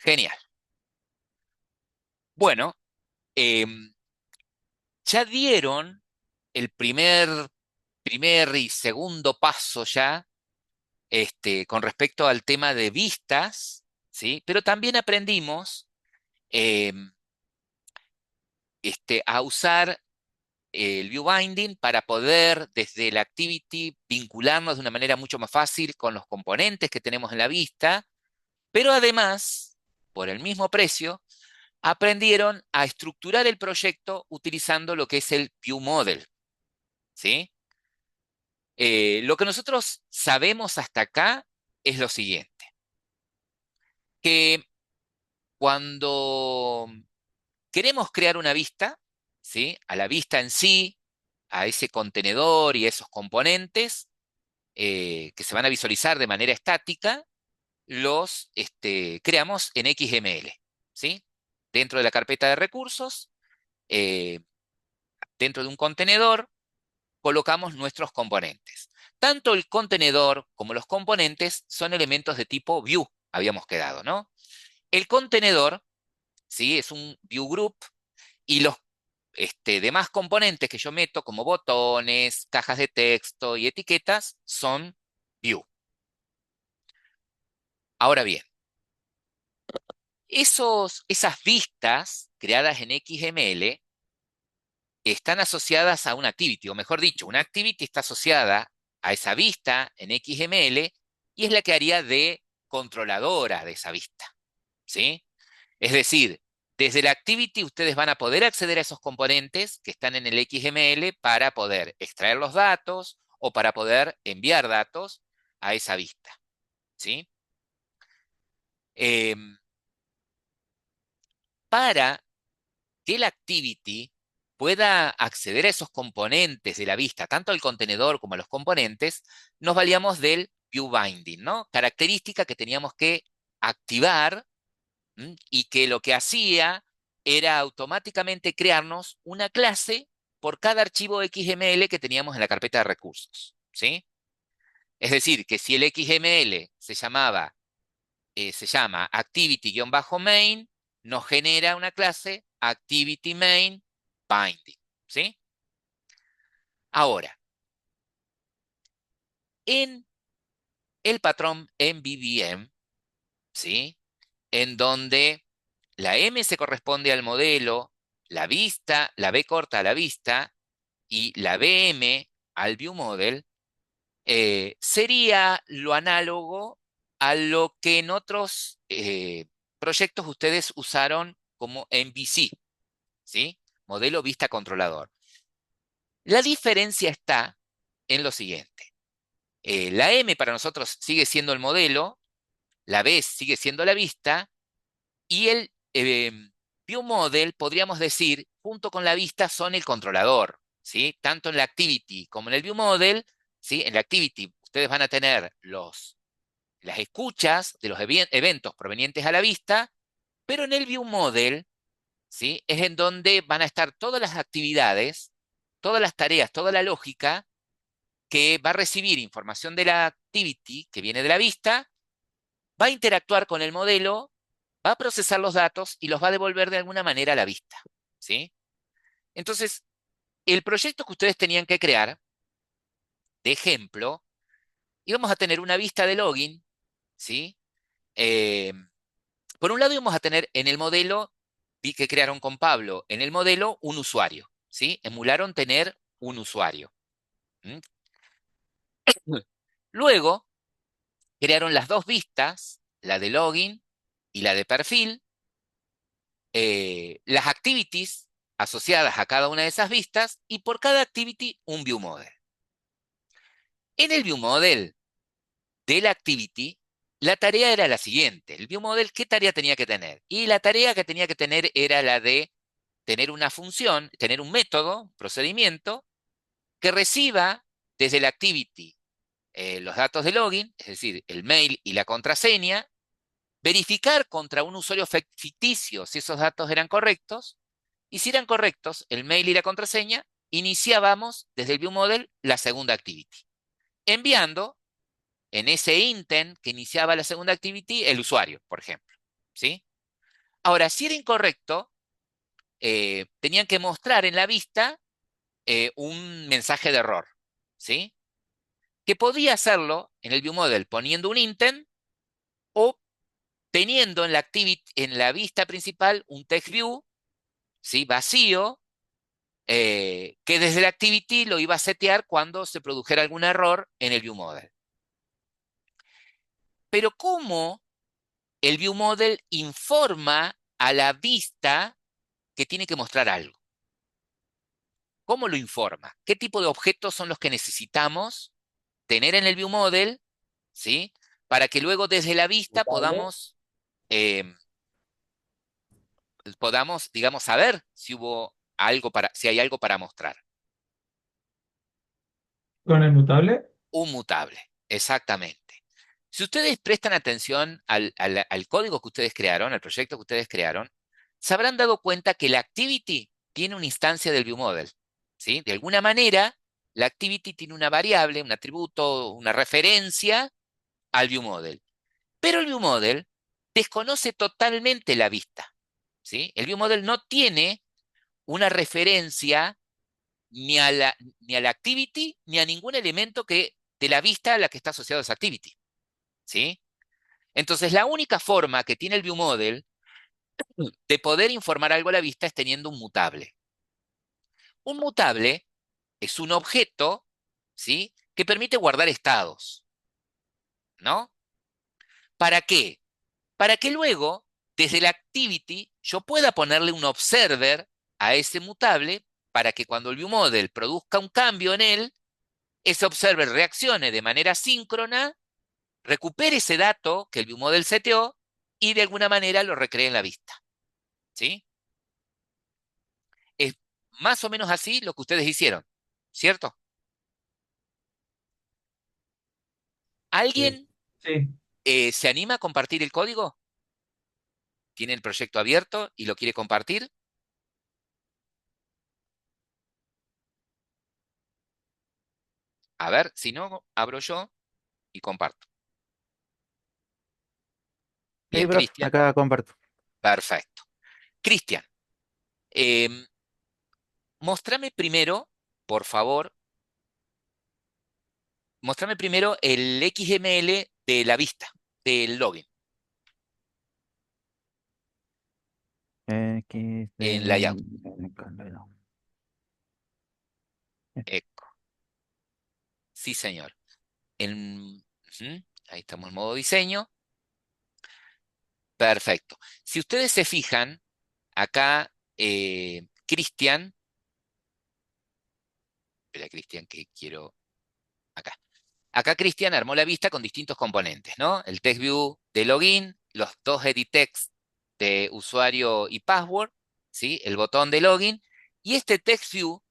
Genial. Bueno, em, ya dieron el primer y segundo paso ya, con respecto al tema de vistas, ¿sí? Pero también aprendimos em, a usar el view binding para poder desde el activity vincularnos de una manera mucho más fácil con los componentes que tenemos en la vista, pero además, por el mismo precio, aprendieron a estructurar el proyecto utilizando lo que es el view model, ¿sí? Lo que nosotros sabemos hasta acá es lo siguiente, que cuando queremos crear una vista, ¿sí? A la vista en sí, a ese contenedor y esos componentes que se van a visualizar de manera estática, los creamos en XML, ¿sí? Dentro de la carpeta de recursos, eh, dentro de un contenedor, colocamos nuestros componentes. Tanto el contenedor como los componentes son elementos de tipo view, habíamos quedado, ¿no? El contenedor, ¿sí? Es un view group y los demás componentes que yo meto, como botones, cajas de texto y etiquetas, son view. Ahora bien, esas vistas creadas en XML están asociadas a una activity, o mejor dicho, una activity está asociada a esa vista en XML y es la que haría de controladora de esa vista, ¿sí? Es decir, desde la activity ustedes van a poder acceder a esos componentes que están en el XML para poder extraer los datos o para poder enviar datos a esa vista, ¿sí? Em, para que la activity pueda acceder a esos componentes de la vista, tanto al contenedor como a los componentes, nos valíamos del view binding, ¿no? Característica que teníamos que activar, y que lo que hacía era automáticamente crearnos una clase por cada archivo XML que teníamos en la carpeta de recursos, ¿sí? Es decir, que si el XML se llama activity-main, nos genera una clase activity main binding, ¿sí? Ahora, en el patrón MVVM, ¿sí? En donde la M se corresponde al modelo, la vista, la B corta a la vista y la BM al view model, sería lo análogo a lo que en otros proyectos ustedes usaron como MVC, ¿sí? Modelo vista controlador. La diferencia está en lo siguiente. La M para nosotros sigue siendo el modelo, la B sigue siendo la vista, y el view model, podríamos decir, junto con la vista son el controlador, ¿sí? Tanto en la activity como en el view model, ¿sí? En la activity ustedes van a tener las escuchas de los eventos provenientes a la vista, pero en el view model, ¿sí? Es en donde van a estar todas las actividades, todas las tareas, toda la lógica que va a recibir información de la activity que viene de la vista, va a interactuar con el modelo, va a procesar los datos y los va a devolver de alguna manera a la vista, ¿sí? Entonces, el proyecto que ustedes tenían que crear, de ejemplo, íbamos a tener una vista de login, ¿sí? Eh, por un lado íbamos a tener en el modelo, vi que crearon con Pablo, en el modelo un usuario, ¿sí? Emularon tener un usuario. ¿M? Luego, crearon las dos vistas, la de login y la de perfil, las activities asociadas a cada una de esas vistas y por cada activity un view model. En el view model de la activity, la tarea era la siguiente. El view model, ¿qué tarea tenía que tener? Y la tarea que tenía que tener era la de tener una función, tener un método, un procedimiento, que reciba desde la activity los datos de login, es decir, el mail y la contraseña, verificar contra un usuario ficticio si esos datos eran correctos, y si eran correctos, el mail y la contraseña, iniciábamos desde el view model la segunda activity, enviando en ese intent que iniciaba la segunda activity el usuario, por ejemplo, ¿sí? Ahora, si era incorrecto, tenían que mostrar en la vista un mensaje de error, ¿sí? Que podía hacerlo en el ViewModel poniendo un intent o teniendo en la vista principal un text view, ¿sí? Vacío, que desde la activity lo iba a setear cuando se produjera algún error en el ViewModel. Pero ¿cómo el ViewModel informa a la vista que tiene que mostrar algo? ¿Cómo lo informa? ¿Qué tipo de objetos son los que necesitamos tener en el ViewModel, ¿sí? Para que luego desde la vista Mutable. eh, podamos, digamos, saber si hubo algo si hay algo para mostrar. Con el mutable. Un mutable, exactamente. Si ustedes prestan atención al código que ustedes crearon, al proyecto que ustedes crearon, se habrán dado cuenta que la activity tiene una instancia del ViewModel, ¿sí? De alguna manera, la activity tiene una variable, un atributo, una referencia al ViewModel. Pero el ViewModel desconoce totalmente la vista, ¿sí? El ViewModel no tiene una referencia ni a la activity ni a ningún elemento de la vista a la que está asociado esa activity, ¿sí? Entonces, la única forma que tiene el ViewModel de poder informar algo a la vista es teniendo un mutable. Un mutable es un objeto, ¿sí? Que permite guardar estados, ¿no? ¿Para qué? Para que luego, desde la activity, yo pueda ponerle un observer a ese mutable para que cuando el ViewModel produzca un cambio en él, ese observer reaccione de manera síncrona, recupere ese dato que el ViewModel seteó y de alguna manera lo recree en la vista, ¿sí? Es más o menos así lo que ustedes hicieron, ¿cierto? Sí. ¿Alguien Sí. se anima a compartir el código? ¿Tiene el proyecto abierto y lo quiere compartir? A ver, si no, abro yo y comparto. Sí, Bien, profe, Cristian. acá comparto. Perfecto. Cristian, em, mostrame primero, por favor, mostrame primero el XML de la vista, del login, X en de... layout. Eco. Sí, señor. Ujú, ahí estamos en modo diseño. Perfecto. Si ustedes se fijan, acá Cristian, espera, Cristian, que quiero acá. Acá Cristian armó la vista con distintos componentes, ¿no? El text view de login, los dos edit text de usuario y password, ¿sí? El botón de login. Y este text view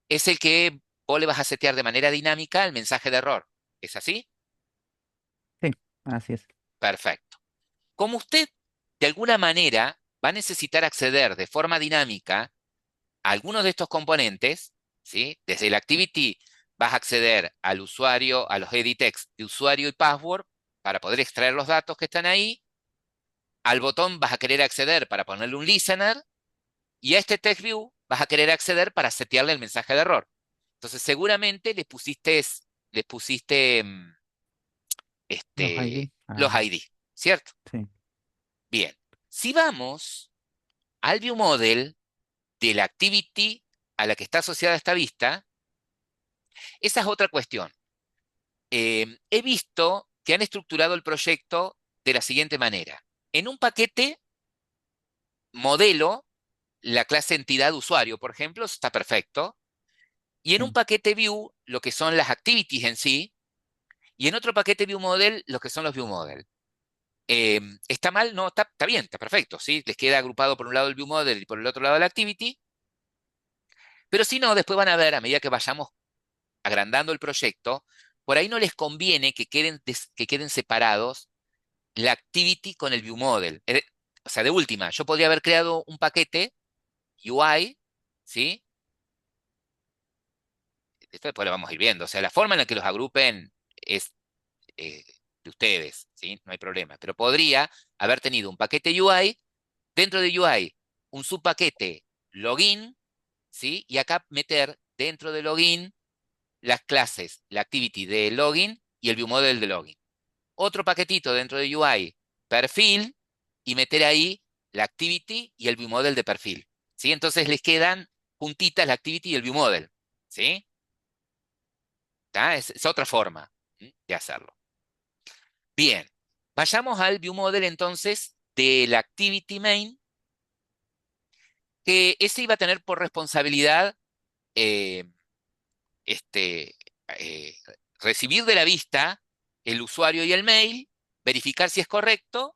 es el que vos le vas a setear de manera dinámica el mensaje de error. ¿Es así? Sí, así es. Perfecto. Como usted de alguna manera va a necesitar acceder de forma dinámica a algunos de estos componentes, ¿sí? Desde el activity vas a acceder al usuario, a los edit text de usuario y password para poder extraer los datos que están ahí. Al botón vas a querer acceder para ponerle un listener y a este text view vas a querer acceder para setearle el mensaje de error. Entonces seguramente le pusiste Los ID. los Ah, ID, ¿cierto? sí. Bien. Si vamos al view model de la activity a la que está asociada esta vista, esa es otra cuestión. He visto que han estructurado el proyecto de la siguiente manera. En un paquete modelo, la clase entidad usuario, por ejemplo, está perfecto. Y en un Sí. paquete view, lo que son las activities en sí. Y en otro paquete view model, lo que son los view model. ¿Está mal? No, está bien, está perfecto. ¿Sí? Les queda agrupado por un lado el view model y por el otro lado la activity. Pero si no, después van a ver, a medida que vayamos agrandando el proyecto, por ahí no les conviene que queden separados la activity con el view model. O sea, de última, yo podría haber creado un paquete UI, ¿sí? Esto después lo vamos a ir viendo. O sea, la forma en la que los agrupen es de ustedes, ¿sí? No hay problema. Pero podría haber tenido un paquete UI Dentro de UI, un subpaquete login, ¿sí? Y acá meter dentro de login las clases, la activity de login y el viewModel de login. Otro paquetito dentro de UI, perfil, y meter ahí la activity y el viewModel de perfil, ¿sí? Entonces les quedan juntitas la activity y el viewModel, ¿sí? ¿Tá? Es otra forma de hacerlo. Bien, vayamos al viewModel entonces de la activity main, que ese iba a tener por responsabilidad eh, este, eh, recibir de la vista el usuario y el mail, verificar si es correcto,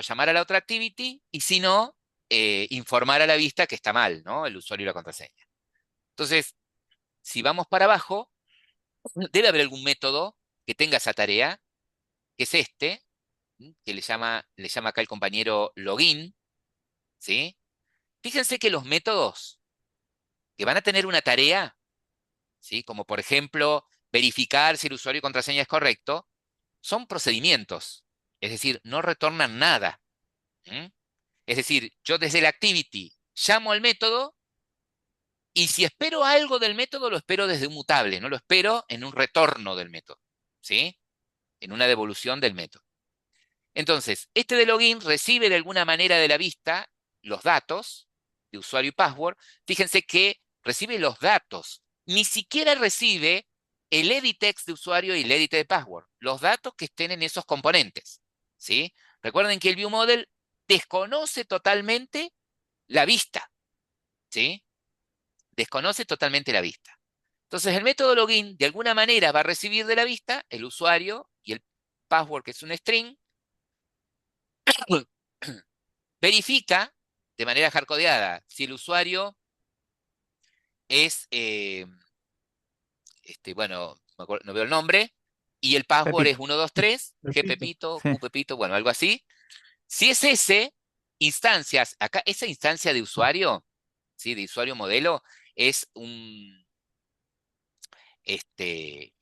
llamar a la otra activity, y si no, informar a la vista que está mal, ¿no? El usuario y la contraseña. Entonces, si vamos para abajo, debe haber algún método que tenga esa tarea, que es este, que le llama acá el compañero login, ¿sí? Fíjense que los métodos que van a tener una tarea, ¿sí? Como por ejemplo, verificar si el usuario y contraseña es correcto, son procedimientos, es decir, no retornan nada. ¿M? Es decir, yo desde la activity llamo al método y si espero algo del método, lo espero desde un mutable, no lo espero en un retorno del método, ¿sí? En una devolución del método. Entonces, este de login recibe de alguna manera de la vista los datos de usuario y password. Fíjense que recibe los datos, ni siquiera recibe el edit text de usuario y el edit de password, los datos que estén en esos componentes, ¿sí? Recuerden que el viewModel desconoce totalmente la vista, ¿sí? Desconoce totalmente la vista. Entonces, el método login de alguna manera va a recibir de la vista el usuario y el password, que es un string, verifica de manera hardcodeada si el usuario es, bueno, no veo el nombre, y el password es Pepito. 123, G Repito. Pepito, Sí, Q Pepito, bueno, algo así. Si es ese, instancias, acá esa instancia de usuario, ¿sí? De usuario modelo, es un, este,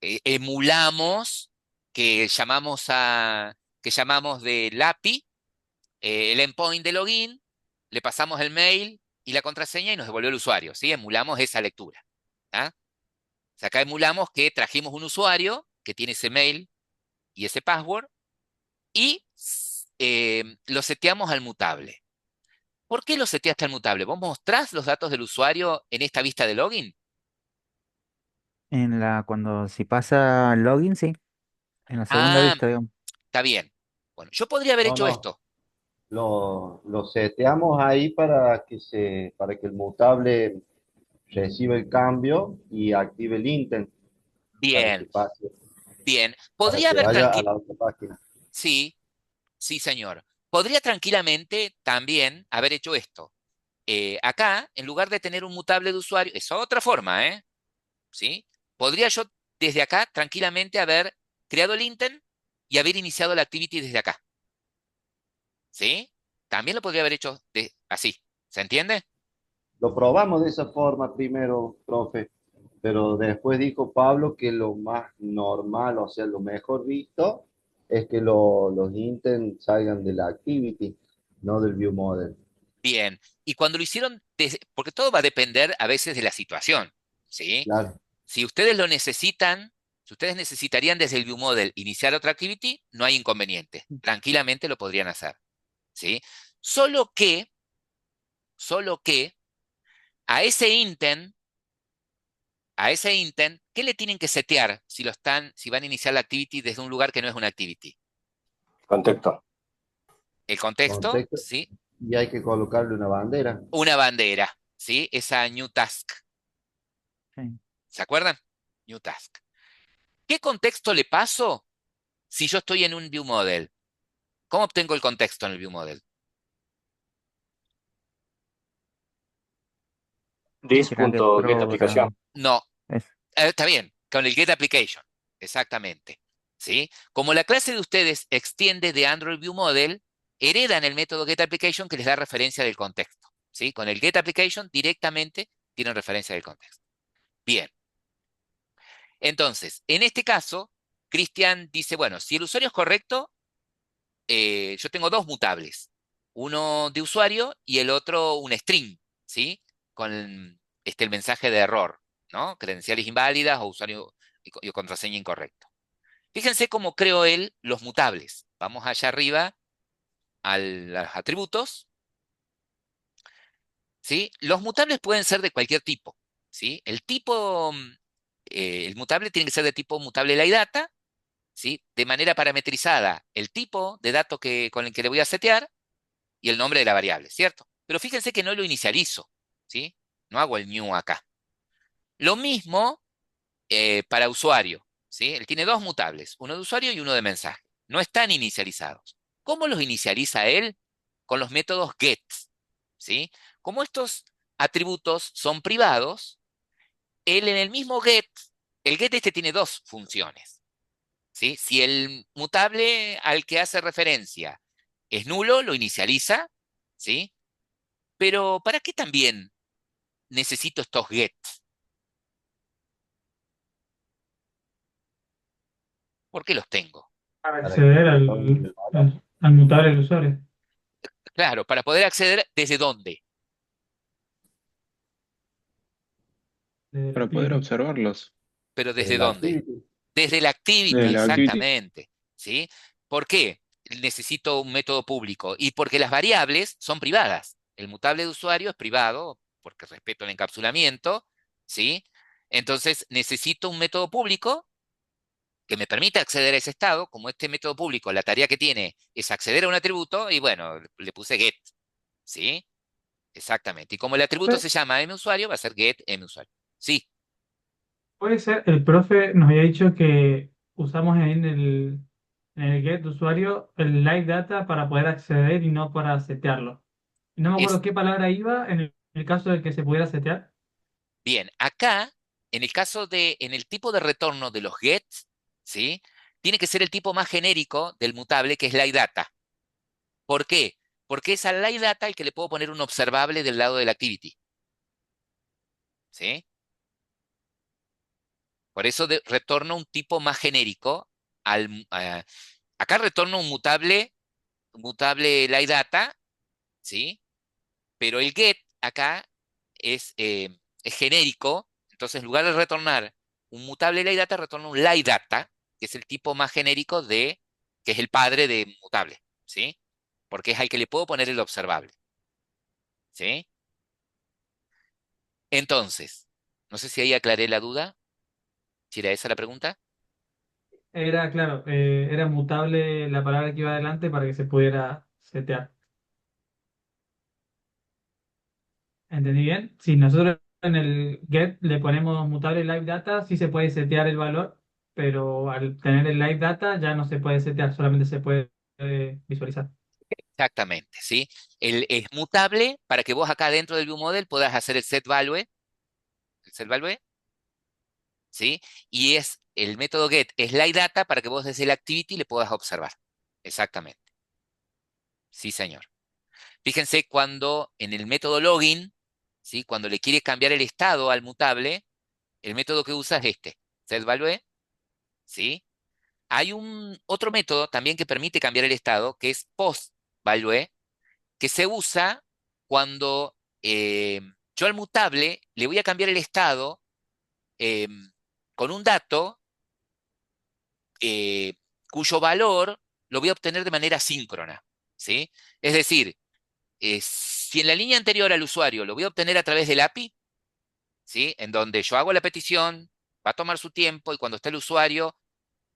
emulamos que llamamos del API, el endpoint de login, le pasamos el mail y la contraseña y nos devolvió el usuario, ¿sí? Emulamos esa lectura. ¿Ah? O sea, acá emulamos que trajimos un usuario que tiene ese mail y ese password y lo seteamos al mutable. ¿Por qué lo seteaste al mutable? ¿Vos mostrás los datos del usuario en esta vista de login? cuando si pasa login, sí, en la segunda Ah, vista, digamos. está bien. Bueno, yo podría haber No, hecho no, esto. lo seteamos ahí para que el mutable reciba el cambio y active el intent Bien, bien. para Podría que haber vaya a la otra página. Sí, sí, señor. Podría tranquilamente también haber hecho esto. Acá, en lugar de tener un mutable de usuario, es otra forma, ¿eh? ¿Sí? Podría yo desde acá tranquilamente haber creado el intent y haber iniciado la activity desde acá. ¿Sí? También lo podría haber hecho así. ¿Se entiende? Lo probamos de esa forma primero, profe, pero después dijo Pablo que lo más normal, o sea, lo mejor visto es que los intents salgan de la activity, no del view model. Bien. Y cuando lo hicieron, porque todo va a depender a veces de la situación. ¿Sí? Claro, Si ustedes lo necesitan, si ustedes necesitarían desde el ViewModel iniciar otra activity, no hay inconveniente. Tranquilamente lo podrían hacer. ¿Sí? Solo que, solo que a ese intent, ¿qué le tienen que setear si van a iniciar la activity desde un lugar que no es una activity? Contexto. El contexto, contexto, ¿sí? y hay que colocarle una bandera. Una bandera, ¿sí? Esa new task. Sí. ¿Se acuerdan? New task. ¿Qué contexto le paso si yo estoy en un ViewModel? ¿Cómo obtengo el contexto en el ViewModel? Que la get This.getAplicación. program No, es. está bien, con el getApplication, exactamente. ¿Sí? Como la clase de ustedes extiende de Android View Model, heredan el método getApplication que les da referencia del contexto. ¿Sí? Con el getApplication directamente tienen referencia del contexto. Bien, entonces, en este caso, Cristian dice, bueno, si el usuario es correcto, yo tengo dos mutables. uno de usuario y el otro un string, ¿sí? Con el mensaje de error, ¿no? Credenciales inválidas o usuario y contraseña incorrecto. Fíjense cómo creó él los mutables. Vamos allá arriba a los atributos, ¿sí? Los mutables pueden ser de cualquier tipo, ¿sí? El mutable tiene que ser de tipo mutable LiData, ¿sí? De manera parametrizada, el tipo de dato con el que le voy a setear y el nombre de la variable, ¿cierto? Pero fíjense que no lo inicializo, ¿sí? No hago el new acá. Lo mismo para usuario, ¿sí? Él tiene dos mutables, uno de usuario y uno de mensaje. No están inicializados. ¿Cómo los inicializa él? Con los métodos get, ¿sí? Como estos atributos son privados, él en el mismo get, el get este tiene dos funciones, ¿sí? Si el mutable al que hace referencia es nulo, lo inicializa, ¿sí? Pero ¿para qué también necesito estos get? ¿Por qué los tengo? Para para que acceder tomen el valor. al mutable del usuario. Claro, para poder acceder desde dónde, De la Para poder activity. observarlos pero Desde desde la dónde. activity. Desde la desde activity, la activity. exactamente, ¿sí? ¿Por qué necesito un método público? Y porque las variables son privadas. El mutable de usuario es privado, porque respeto el encapsulamiento, ¿sí? Entonces necesito un método público que me permita acceder a ese estado. Como este método público, la tarea que tiene es acceder a un atributo, y bueno, le puse get, ¿sí? Exactamente. Y como el atributo Profe, se llama musuario, va a ser get musuario. Sí, puede ser, el profe nos había dicho que usamos en el get de usuario el live data para poder acceder y no para setearlo. Y no me es acuerdo qué palabra iba en el caso de que se pudiera setear. bien. Acá, en el tipo de retorno de los gets, ¿sí? Tiene que ser el tipo más genérico del mutable, que es la data. ¿Por qué? Porque es a la data el que le puedo poner un observable del lado de la activity, ¿sí? Por eso retorno un tipo más genérico acá retorno un mutable data, ¿sí? Pero el get acá es genérico, entonces en lugar de retornar un mutable data, retorna un data, que es el tipo más genérico que es el padre de mutable, ¿sí? Porque es al que le puedo poner el observable, ¿sí? Entonces, no sé si ahí aclaré la duda, si era esa la pregunta. Era, claro, era mutable la palabra que iba adelante para que se pudiera setear. ¿Entendí bien? Si nosotros en el get le ponemos mutable live data, sí se puede setear el valor, pero al tener el live data ya no se puede setear, solamente se puede visualizar. Exactamente, ¿sí? Es mutable para que vos acá dentro del viewModel puedas hacer el set value, ¿sí? Y es el método get slide data para que vos desde el activity le puedas observar. Exactamente. Sí, señor. Fíjense cuando en el método login, ¿sí? Cuando le quiere cambiar el estado al mutable, el método que usa es setValue, ¿sí? Hay un otro método también que permite cambiar el estado, que es postValue, que se usa cuando yo al mutable le voy a cambiar el estado eh, con un dato eh, cuyo valor lo voy a obtener de manera síncrona, ¿sí? Es decir, si en la línea anterior al usuario lo voy a obtener a través del API, ¿sí? En donde yo hago la petición, va a tomar su tiempo y cuando esté el usuario,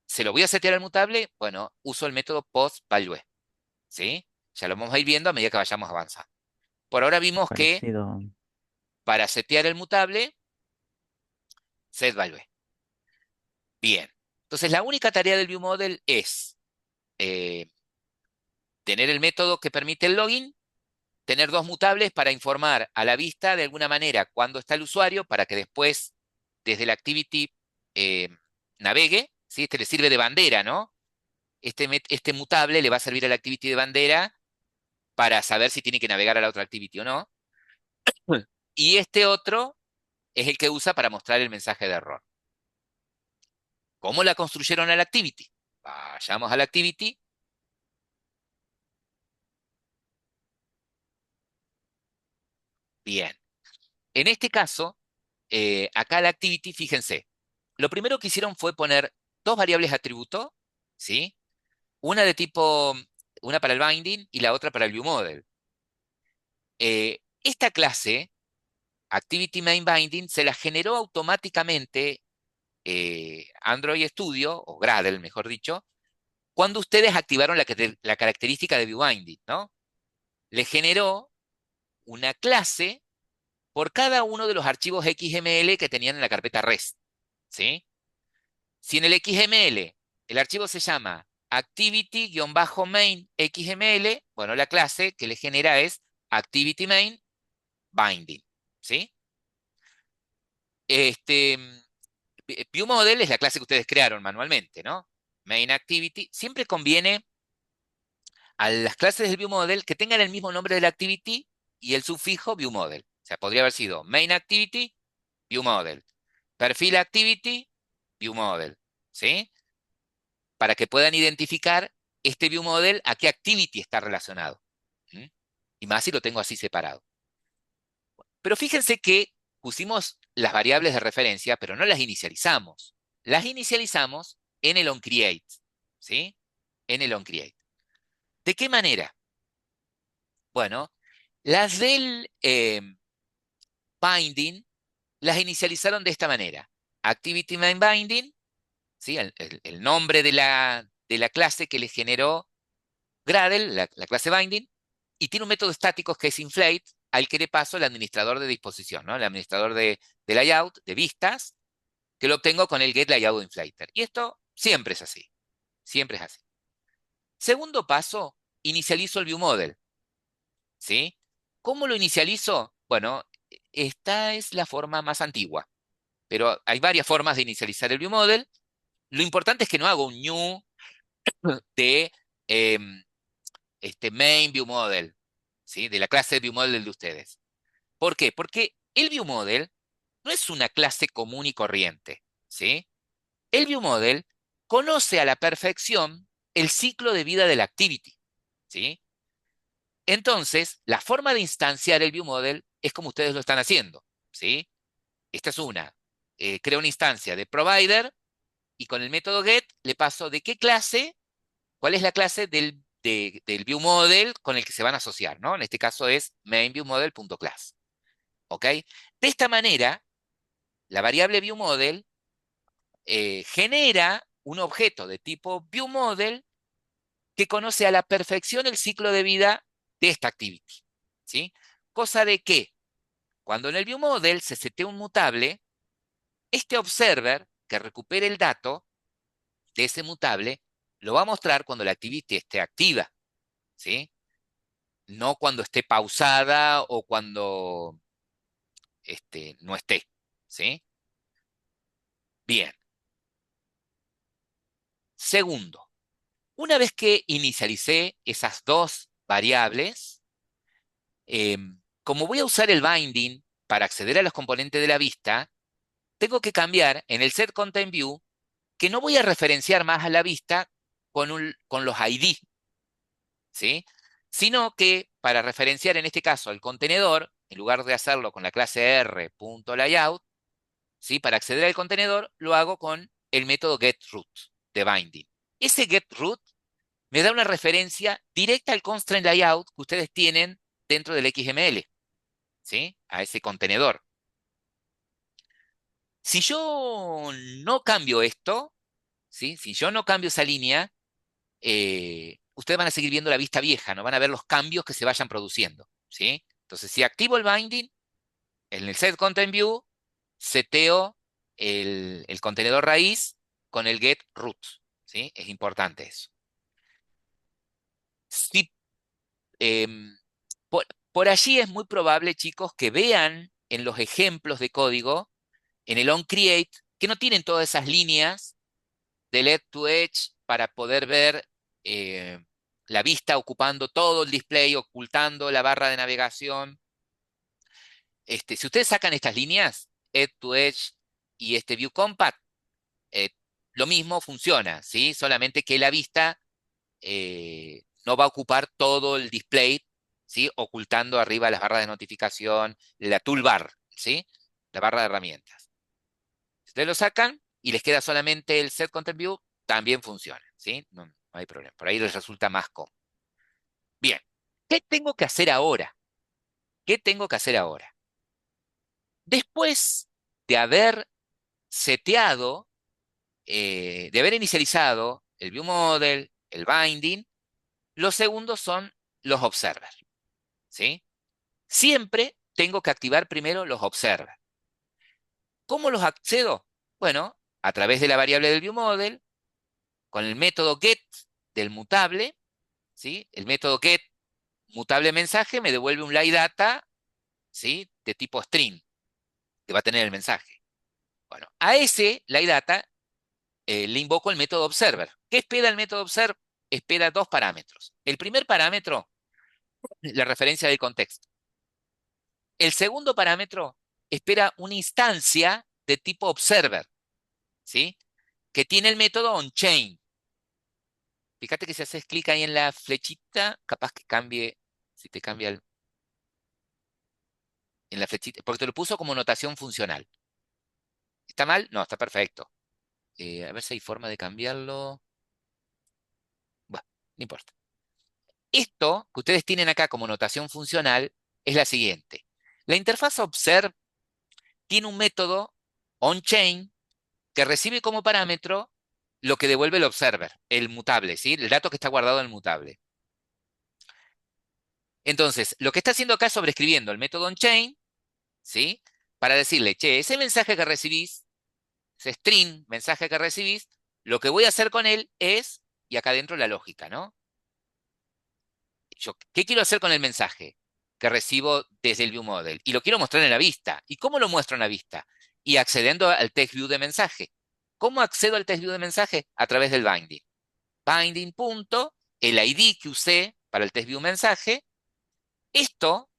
se lo voy a setear al mutable, bueno, uso el método post-value, ¿sí? Ya lo vamos a ir viendo a medida que vayamos avanzando. Por ahora vimos que Parecido. para setear el mutable, setValue. Bien. Entonces, la única tarea del viewModel es eh, tener el método que permite el login, tener dos mutables para informar a la vista de alguna manera cuándo está el usuario para que después desde la activity eh, navegue, ¿sí? Este le sirve de bandera, ¿no? Este mutable le va a servir a la activity de bandera para saber si tiene que navegar a la otra activity o no. Y este otro es el que usa para mostrar el mensaje de error. ¿Cómo la construyeron a la activity? Vayamos a la activity. Bien. En este caso, acá la activity, fíjense, lo primero que hicieron fue poner dos variables atributo, ¿sí? Una de tipo, una para el binding y la otra para el viewModel. Esta clase, Activity Main Binding, se la generó automáticamente Android Studio, o Gradle, mejor dicho, cuando ustedes activaron la característica de viewBinding, ¿no? Le generó una clase por cada uno de los archivos XML que tenían en la carpeta REST, ¿sí? Si en el XML el archivo se llama activity-main XML, bueno, la clase que le genera es activity main binding, ¿sí? Este, viewModel es la clase que ustedes crearon manualmente, ¿no? Main activity. Siempre conviene a las clases del viewModel que tengan el mismo nombre de la activity y el sufijo viewModel. O sea, podría haber sido main activity, viewModel. Perfil activity, viewModel, ¿sí? Para que puedan identificar este viewModel a qué activity está relacionado. ¿Mm? Y más si lo tengo así separado. Pero fíjense que pusimos las variables de referencia, pero no las inicializamos. Las inicializamos en el onCreate, ¿sí? En el onCreate. ¿De qué manera? Bueno, las del binding las inicializaron de esta manera. Activity main binding, ¿sí? El nombre de la clase que le generó Gradle, la clase binding, y tiene un método estático que es inflate, al que le paso el administrador de disposición, ¿no? El administrador de layout, de vistas, que lo obtengo con el get layout inflater. Y esto siempre es así. Siempre es así. Segundo paso, inicializo el viewModel, ¿sí? ¿Cómo lo inicializo? Bueno, esta es la forma más antigua, pero hay varias formas de inicializar el viewModel. Lo importante es que no hago un new de main viewModel, ¿sí? De la clase viewModel de ustedes. ¿Por qué? Porque el viewModel no es una clase común y corriente, ¿sí? El viewModel conoce a la perfección el ciclo de vida de la activity, ¿sí? Entonces, la forma de instanciar el viewModel es como ustedes lo están haciendo, ¿sí? Esta es una. Creo una instancia de provider y con el método get le paso de qué clase, cuál es la clase del viewModel con el que se van a asociar, ¿no? En este caso es main_viewModel.class, ¿ok? De esta manera, la variable viewModel genera un objeto de tipo viewModel que conoce a la perfección el ciclo de vida de esta activity, ¿sí? Cosa de que cuando en el viewModel se setea un mutable, este observer que recupere el dato de ese mutable lo va a mostrar cuando la activity esté activa, ¿sí? No cuando esté pausada o cuando no esté, ¿sí? Bien. Segundo, una vez que inicialicé esas dos variables, como voy a usar el binding para acceder a los componentes de la vista, tengo que cambiar en el setContentView que no voy a referenciar más a la vista con los ID, ¿sí? Sino que para referenciar en este caso al contenedor, en lugar de hacerlo con la clase r.layout, ¿sí? Para acceder al contenedor, lo hago con el método getRoot de binding. Ese getRoot me da una referencia directa al constraint layout que ustedes tienen dentro del XML, ¿sí? A ese contenedor. Si yo no cambio esto, ¿sí? Si yo no cambio esa línea, ustedes van a seguir viendo la vista vieja, no van a ver los cambios que se vayan produciendo, ¿sí? Entonces, si activo el binding, en el setContentView, seteo el contenedor raíz con el getRoot, ¿sí? Es importante eso. Si, em, por allí es muy probable, chicos, que vean en los ejemplos de código, en el onCreate, que no tienen todas esas líneas del edge to edge para poder ver la vista ocupando todo el display, ocultando la barra de navegación. Si ustedes sacan estas líneas, edge to edge y este view compact, eh, lo mismo funciona, ¿sí? Solamente que la vista no va a ocupar todo el display ¿sí? Ocultando arriba las barras de notificación, la toolbar, ¿sí? La barra de herramientas. Si ustedes lo sacan y les queda solamente el Set Content View, también funciona, ¿sí? No hay problema. Por ahí les resulta más cómodo. Bien, ¿qué tengo que hacer ahora? ¿Qué tengo que hacer ahora? Después de haber seteado, de haber inicializado el View Model, el Binding, los segundos son los Observers, ¿sí? Siempre tengo que activar primero los Observers. ¿Cómo los accedo? Bueno, a través de la variable del ViewModel, con el método get del mutable, ¿sí? El método get mutable mensaje me devuelve un LiData, ¿sí? De tipo string, que va a tener el mensaje. Bueno, a ese LiData le invoco el método observer. ¿Qué espera el método observer? Espera dos parámetros. El primer parámetro, la referencia del contexto. El segundo parámetro espera una instancia de tipo observer, ¿sí? Que tiene el método onChain. Fíjate que si haces clic ahí en la flechita, capaz que cambie, si te cambia en la flechita, porque te lo puso como notación funcional. ¿Está mal? No, está perfecto. A ver si hay forma de cambiarlo. Bueno, no importa. Esto que ustedes tienen acá como notación funcional es la siguiente. La interfaz observe tiene un método onChain que recibe como parámetro lo que devuelve el observer, el mutable, ¿sí? El dato que está guardado en el mutable. Entonces, lo que está haciendo acá es sobreescribiendo el método onChain, ¿sí? Para decirle, che, ese mensaje que recibís, ese string, mensaje que recibís, lo que voy a hacer con él es, y acá adentro la lógica, ¿no? ¿Qué quiero hacer con el mensaje que recibo desde el ViewModel? Y lo quiero mostrar en la vista. ¿Y cómo lo muestro en la vista? Y accediendo al TextView de mensaje. ¿Cómo accedo al TextView de mensaje? A través del binding. Binding punto, el ID que usé para el TextView mensaje. Esto,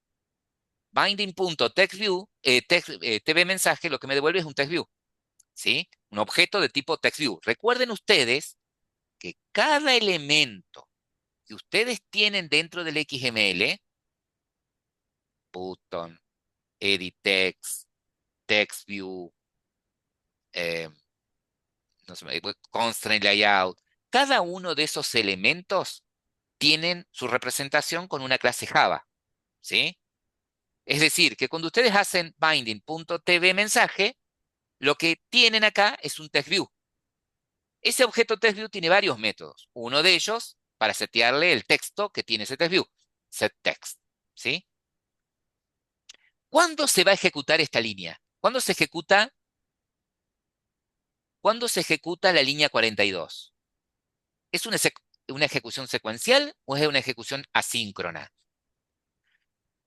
binding punto TextView, TV mensaje, lo que me devuelve es un TextView. ¿Sí? Un objeto de tipo TextView. Recuerden ustedes que cada elemento que ustedes tienen dentro del XML, button, edit text, text view, eh, no sé, constraint layout. Cada uno de esos elementos tienen su representación con una clase Java, ¿sí? Es decir, que cuando ustedes hacen binding.tv mensaje, lo que tienen acá es un text view. Ese objeto text view tiene varios métodos. Uno de ellos para setearle el texto que tiene ese text view, setText, ¿sí? ¿Cuándo se va a ejecutar esta línea? ¿Cuándo se ejecuta la línea 42? ¿Es una ejecución secuencial o es una ejecución asíncrona?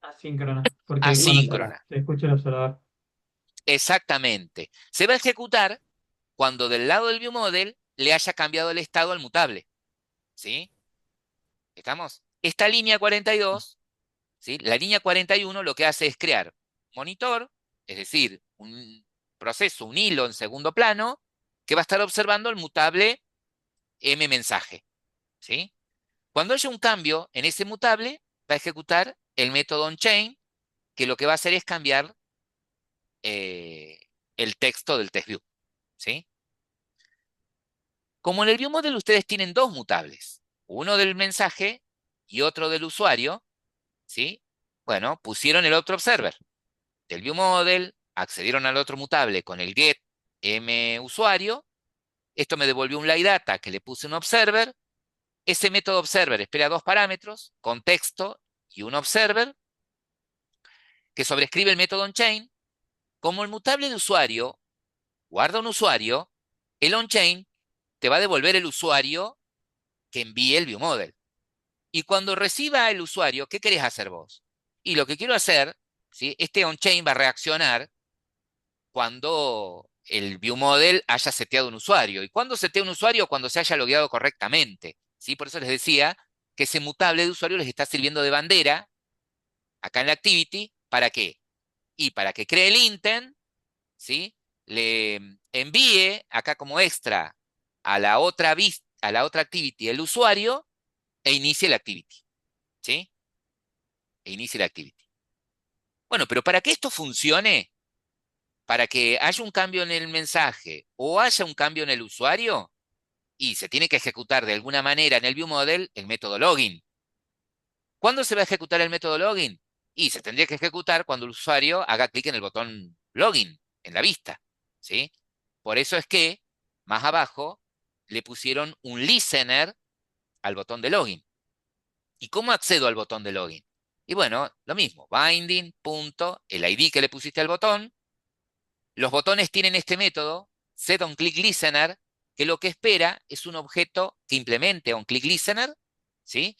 Asíncrona, porque cuando Asíncrona, se escucha el observador. exactamente. Se va a ejecutar cuando del lado del viewModel le haya cambiado el estado al mutable. ¿Sí? ¿Estamos? Esta línea 42, ¿sí? La línea 41 lo que hace es crear monitor, es decir, un proceso, un hilo en segundo plano, que va a estar observando el mutable mMensaje. ¿Sí? Cuando haya un cambio en ese mutable, va a ejecutar el método onChain, que lo que va a hacer es cambiar eh, el texto del TextView. ¿Sí? Como en el ViewModel ustedes tienen dos mutables, uno del mensaje y otro del usuario, ¿sí? Bueno, pusieron el otro observer del ViewModel, accedieron al otro mutable con el get musuario, esto me devolvió un LiData que le puse un observer, ese método observer espera dos parámetros, contexto y un observer, que sobrescribe el método onChain. Como el mutable de usuario guarda un usuario, el onChain te va a devolver el usuario que envíe el ViewModel. Y cuando reciba el usuario, ¿qué querés hacer vos? Y lo que quiero hacer, ¿sí? Este onChain va a reaccionar cuando el ViewModel haya seteado un usuario. ¿Y cuándo setea un usuario? Cuando se haya logueado correctamente. ¿Sí? Por eso les decía que ese mutable de usuario les está sirviendo de bandera acá en la activity. ¿Para qué? Y para que cree el intent, ¿sí? Le envíe acá como extra a la otra a la otra activity el usuario e inicie la activity. ¿Sí? e inicie la activity. Bueno, pero para que esto funcione, para que haya un cambio en el mensaje o haya un cambio en el usuario, y se tiene que ejecutar de alguna manera en el viewModel el método login. ¿Cuándo se va a ejecutar el método login? Y se tendría que ejecutar cuando el usuario haga clic en el botón login en la vista, ¿sí? Por eso es que más abajo le pusieron un listener al botón de login. ¿Y cómo accedo al botón de login? Y bueno, lo mismo, binding, punto, el ID que le pusiste al botón. Los botones tienen este método, setOnClickListener, que lo que espera es un objeto que implemente onClickListener, ¿sí?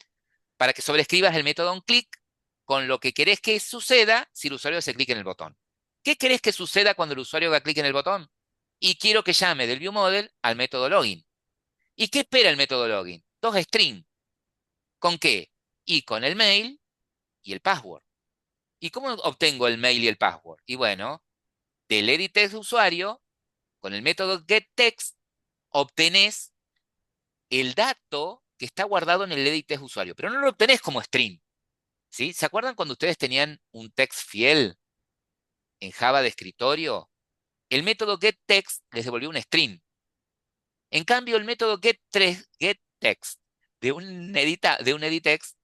Para que sobrescribas el método onClick con lo que querés que suceda si el usuario hace clic en el botón. ¿Qué querés que suceda cuando el usuario haga clic en el botón? Y quiero que llame del viewModel al método login. ¿Y qué espera el método login? Dos strings. ¿Con qué? Y con el mail y el password. ¿Y cómo obtengo el mail y el password? Y bueno, del edit text de usuario, con el método getText, obtenés el dato que está guardado en el edit text de usuario, pero no lo obtenés como string, ¿sí? ¿Se acuerdan cuando ustedes tenían un text fiel en Java de escritorio? El método getText les devolvió un string. En cambio, el método getText de un editText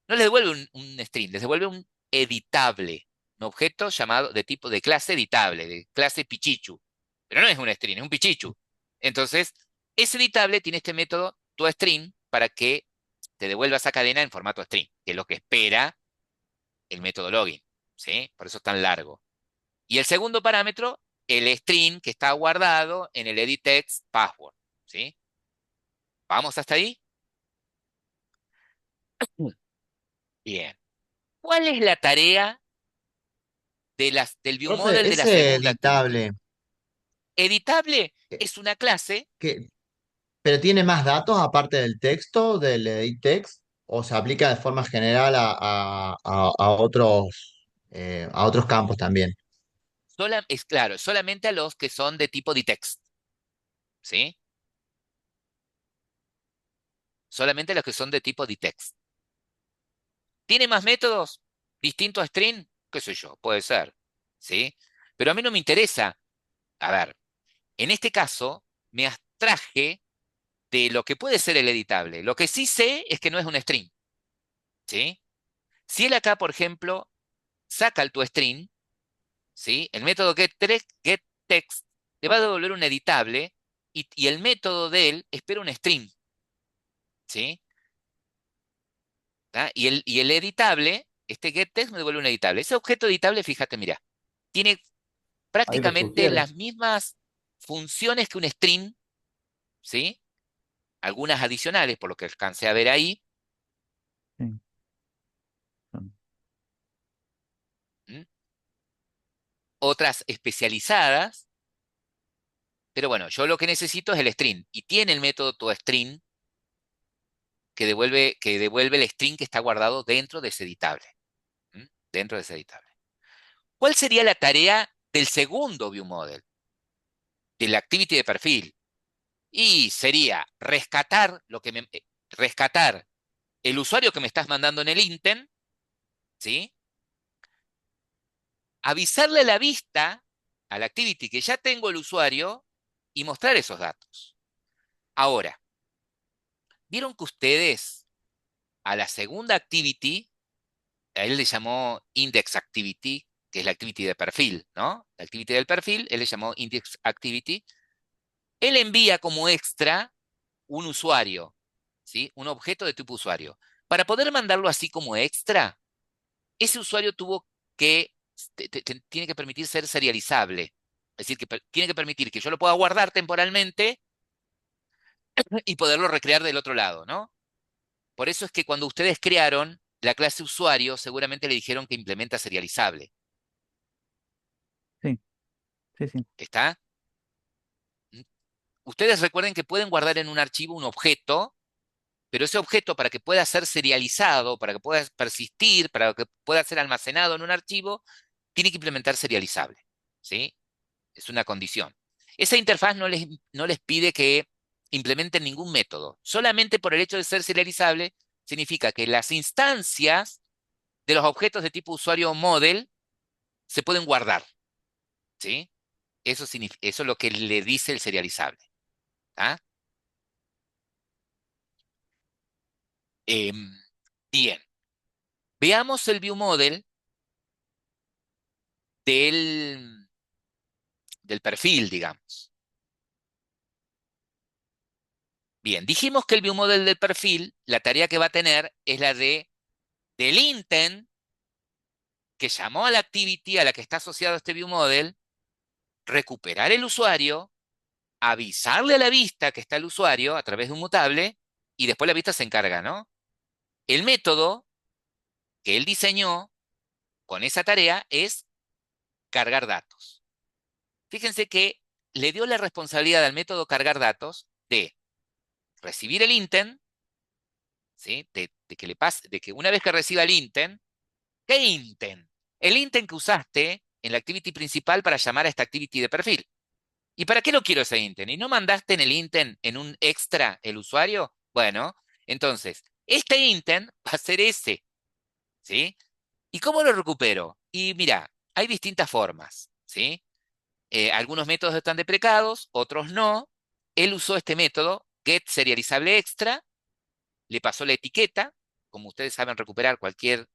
no les devuelve un string, les devuelve un editable, un objeto llamado de tipo de clase editable, de clase pichichu. Pero no es un string, es un pichichu. Entonces, ese editable tiene este método toString para que te devuelva esa cadena en formato string, que es lo que espera el método login, ¿sí? Por eso es tan largo. Y el segundo parámetro, el string que está guardado en el editText password, ¿sí? ¿Vamos hasta ahí? Bien. ¿Cuál es la tarea del Profe, viewModel de la ese segunda activity? editable, Editable que, es una clase, que- ¿pero tiene más datos aparte del texto, del edit text? ¿O se aplica de forma general a otros campos también? es claro, solamente a los que son de tipo dtext, ¿sí? Solamente a los que son de tipo dtext. ¿Tiene más métodos distintos a string? ¿Qué sé yo? Puede ser, ¿sí? Pero a mí no me interesa. A ver, en este caso me abstraje de lo que puede ser el editable. Lo que sí sé es que no es un string, ¿sí? Si él acá, por ejemplo, saca el toString, ¿sí? El método getText le va a devolver un editable y el método de él espera un string, ¿sí? ¿Tá? Y el editable, este getText me devuelve un editable. Ese objeto editable, fíjate, mira, tiene Ahí lo prácticamente sugiere. las mismas funciones que un string, ¿sí? Algunas adicionales, por lo que alcancé a ver ahí. Sí. Son- ¿Mm? Otras especializadas, pero bueno, yo lo que necesito es el string. Y tiene el método toString que devuelve el string que está guardado dentro de ese editable. ¿Mm? Dentro de ese editable. ¿Cuál sería la tarea del segundo viewModel? Del activity de perfil. Y sería rescatar el usuario que me estás mandando en el intent, ¿sí? Avisarle a la vista, al activity que ya tengo el usuario y mostrar esos datos. Ahora, ¿vieron que ustedes a la segunda activity, a él le llamó index activity, que es la activity de perfil, ¿no? La activity del perfil, él le llamó index activity. Él envía como extra un usuario, ¿sí? Un objeto de tipo usuario. Para poder mandarlo así como extra, ese usuario tuvo que, tiene que permitir ser serializable. Es decir, que tiene que permitir que yo lo pueda guardar temporalmente y poderlo recrear del otro lado, ¿no? Por eso es que cuando ustedes crearon la clase usuario, seguramente le dijeron que implementa serializable. Sí, sí, sí. ¿Está? ¿Mm? Ustedes recuerden que pueden guardar en un archivo un objeto, pero ese objeto para que pueda ser serializado, para que pueda persistir, para que pueda ser almacenado en un archivo, tiene que implementar serializable. ¿Sí? Es una condición. Esa interfaz no les pide que implementen ningún método. Solamente por el hecho de ser serializable, significa que las instancias de los objetos de tipo usuario model se pueden guardar, ¿sí? Eso es lo que le dice el serializable. ¿Ah? Em, bien, veamos el view model del, del perfil, digamos. Bien, dijimos que el view model del perfil, la tarea que va a tener es la del intent que llamó a la activity a la que está asociado este view model, recuperar el usuario, avisarle a la vista que está el usuario a través de un mutable y después la vista se encarga, ¿no? El método que él diseñó con esa tarea es cargar datos. Fíjense que le dio la responsabilidad al método cargar datos de recibir el intent, ¿sí? De que le pase, de que una vez que reciba el intent, ¿qué intent? El intent que usaste en la activity principal para llamar a esta activity de perfil. ¿Y para qué lo quiero ese intent? ¿Y no mandaste en el intent en un extra el usuario? Bueno, entonces, este intent va a ser ese, ¿sí? ¿Y cómo lo recupero? Y mira, hay distintas formas, ¿sí? Algunos métodos están deprecados, otros no. Él usó este método, get serializable extra, le pasó la etiqueta, como ustedes saben recuperar cualquier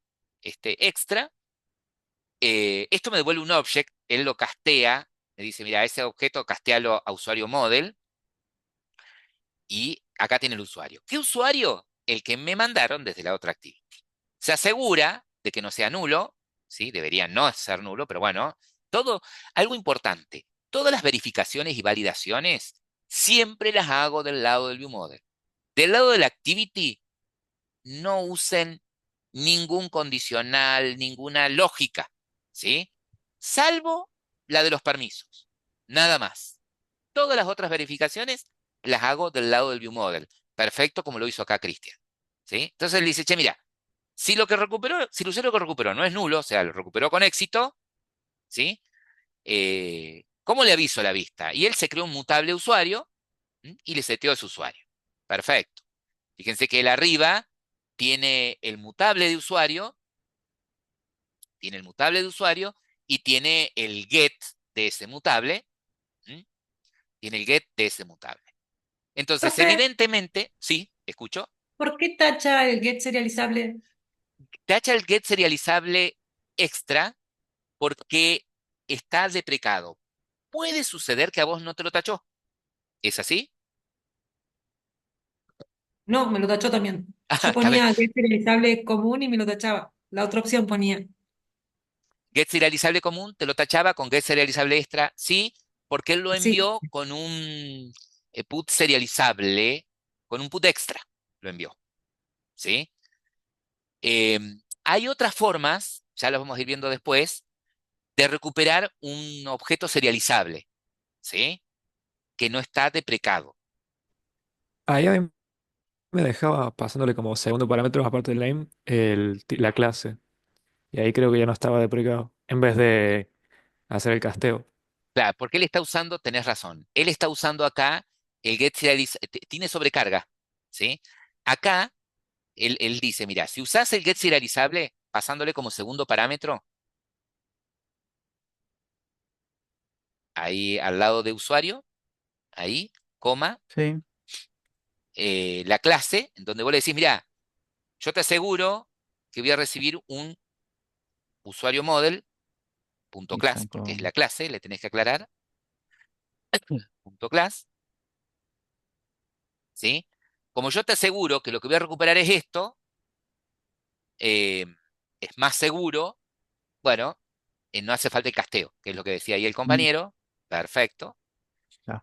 extra. Esto me devuelve un object, él lo castea, me dice, mira, ese objeto castealo a usuario model, y acá tiene el usuario. ¿Qué usuario? El que me mandaron desde la otra activity. Se asegura de que no sea nulo, ¿sí? Debería no ser nulo, pero bueno, algo importante, todas las verificaciones y validaciones siempre las hago del lado del viewModel. Del lado de la activity, no usen ningún condicional, ninguna lógica, ¿sí? Salvo la de los permisos, nada más. Todas las otras verificaciones las hago del lado del viewModel. Perfecto, como lo hizo acá Cristian, ¿sí? Entonces le dice, che, mira, si el usuario que recuperó no es nulo, o sea, lo recuperó con éxito, ¿sí? ¿Cómo le aviso a la vista? Y él se creó un mutable usuario, ¿m? Y le seteó ese usuario. Perfecto. Fíjense que él arriba tiene el mutable de usuario, tiene el mutable de usuario y tiene el get de ese mutable, ¿m? Tiene el get de ese mutable. Entonces, Profe, evidentemente, sí, escucho, ¿por qué tacha el get serializable? tacha el get serializable extra porque está deprecado. Puede suceder que a vos no te lo tachó. ¿Es así? No, me lo tachó también. Ah, Yo está bien. ponía get serializable común y me lo tachaba. La otra opción ponía. Get serializable común, te lo tachaba con get serializable extra, sí, porque él lo Sí. envió con un put serializable, con un put extra, lo envió, ¿sí? Hay otras formas, ya las vamos a ir viendo después, de recuperar un objeto serializable, ¿sí? Que no está deprecado. Ahí a mí me dejaba pasándole como segundo parámetro, aparte del name, la clase. Y ahí creo que ya no estaba deprecado, en vez de hacer el casteo. Claro, porque él está usando, tenés razón, él está usando acá el get serializable, tiene sobrecarga, ¿sí? Acá, él dice, mira, si usás el get serializable, pasándole como segundo parámetro, ahí al lado de usuario, ahí, coma, Sí, la clase, en donde vos le decís, mira, yo te aseguro que voy a recibir un usuario model, punto class, porque es exacto. la clase, le tenés que aclarar, punto class, ¿sí? Como yo te aseguro que lo que voy a recuperar es esto, eh, es más seguro, bueno, no hace falta el casteo, que es lo que decía ahí el Mm, compañero, perfecto, ya.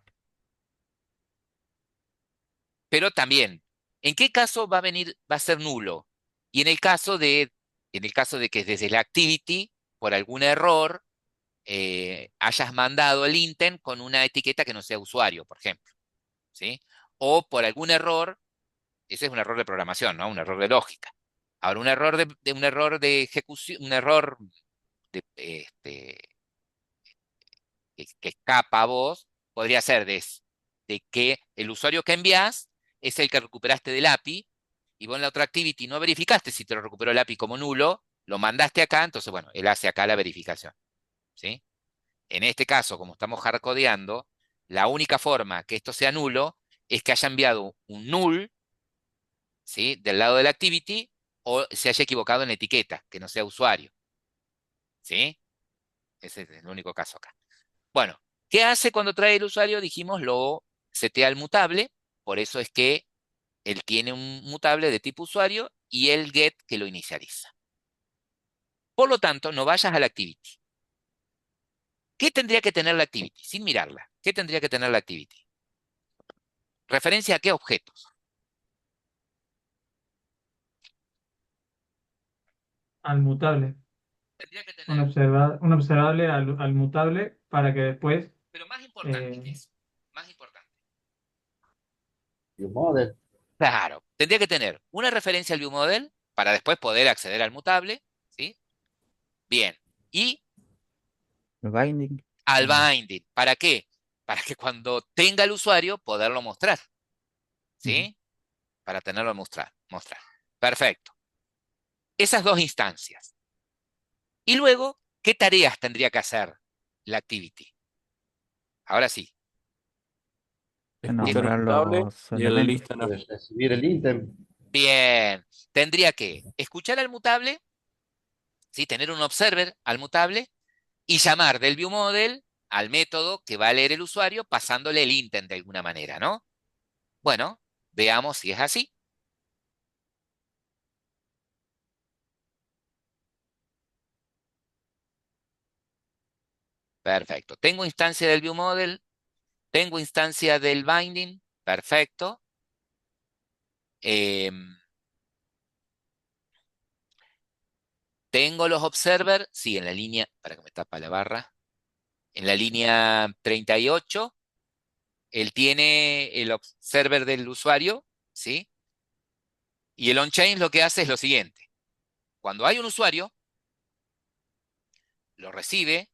pero también, ¿en qué caso va a ser nulo? Y en el caso de que desde la activity, por algún error, hayas mandado el intent con una etiqueta que no sea usuario, por ejemplo, ¿sí? O por algún error, ese es un error de programación, ¿no? Un error de lógica. Ahora, un error de ejecución, un error de, que escapa a vos, podría ser de que el usuario que envías es el que recuperaste del API y vos en la otra activity no verificaste si te lo recuperó el API como nulo lo mandaste acá, entonces, bueno, él hace acá la verificación, ¿sí? En este caso, como estamos hardcodeando, la única forma que esto sea nulo es que haya enviado un null, ¿sí? Del lado de la activity o se haya equivocado en la etiqueta, que no sea usuario, ¿sí? Ese es el único caso acá. Bueno, ¿qué hace cuando trae el usuario? Dijimos, lo setea el mutable, por eso es que él tiene un mutable de tipo usuario y el get que lo inicializa. Por lo tanto, no vayas a la activity. ¿Qué tendría que tener la activity? Sin mirarla. ¿Qué tendría que tener la activity? ¿Referencia a qué objetos? Al mutable. Tendría que Un tener, un observable al mutable para que después, pero más importante eh, que eso, más importante. ViewModel. Claro, tendría que tener una referencia al viewModel para después poder acceder al mutable, ¿sí? Bien. Y el binding. al o- binding. ¿Para qué? Para que cuando tenga el usuario poderlo mostrar, Ujú. ¿sí? Para tenerlo a mostrar. Perfecto. Esas dos instancias. Y luego, ¿qué tareas tendría que hacer la activity? Ahora sí. ¿qué- Escuchar el Nombrar mutable los y el elementos. listener. Recibir el intent. Bien. Tendría que escuchar al mutable, ¿sí? Tener un observer al mutable y llamar del viewModel al método que va a leer el usuario pasándole el intent de alguna manera, ¿no? Bueno, veamos si es así. Perfecto. Tengo instancia del viewModel, tengo instancia del binding, perfecto. Em, tengo los observers, sí, en la línea, para que me tapa la barra, en la línea 38, él tiene el observer del usuario, ¿sí? Y el on-chain lo que hace es lo siguiente. Cuando hay un usuario, lo recibe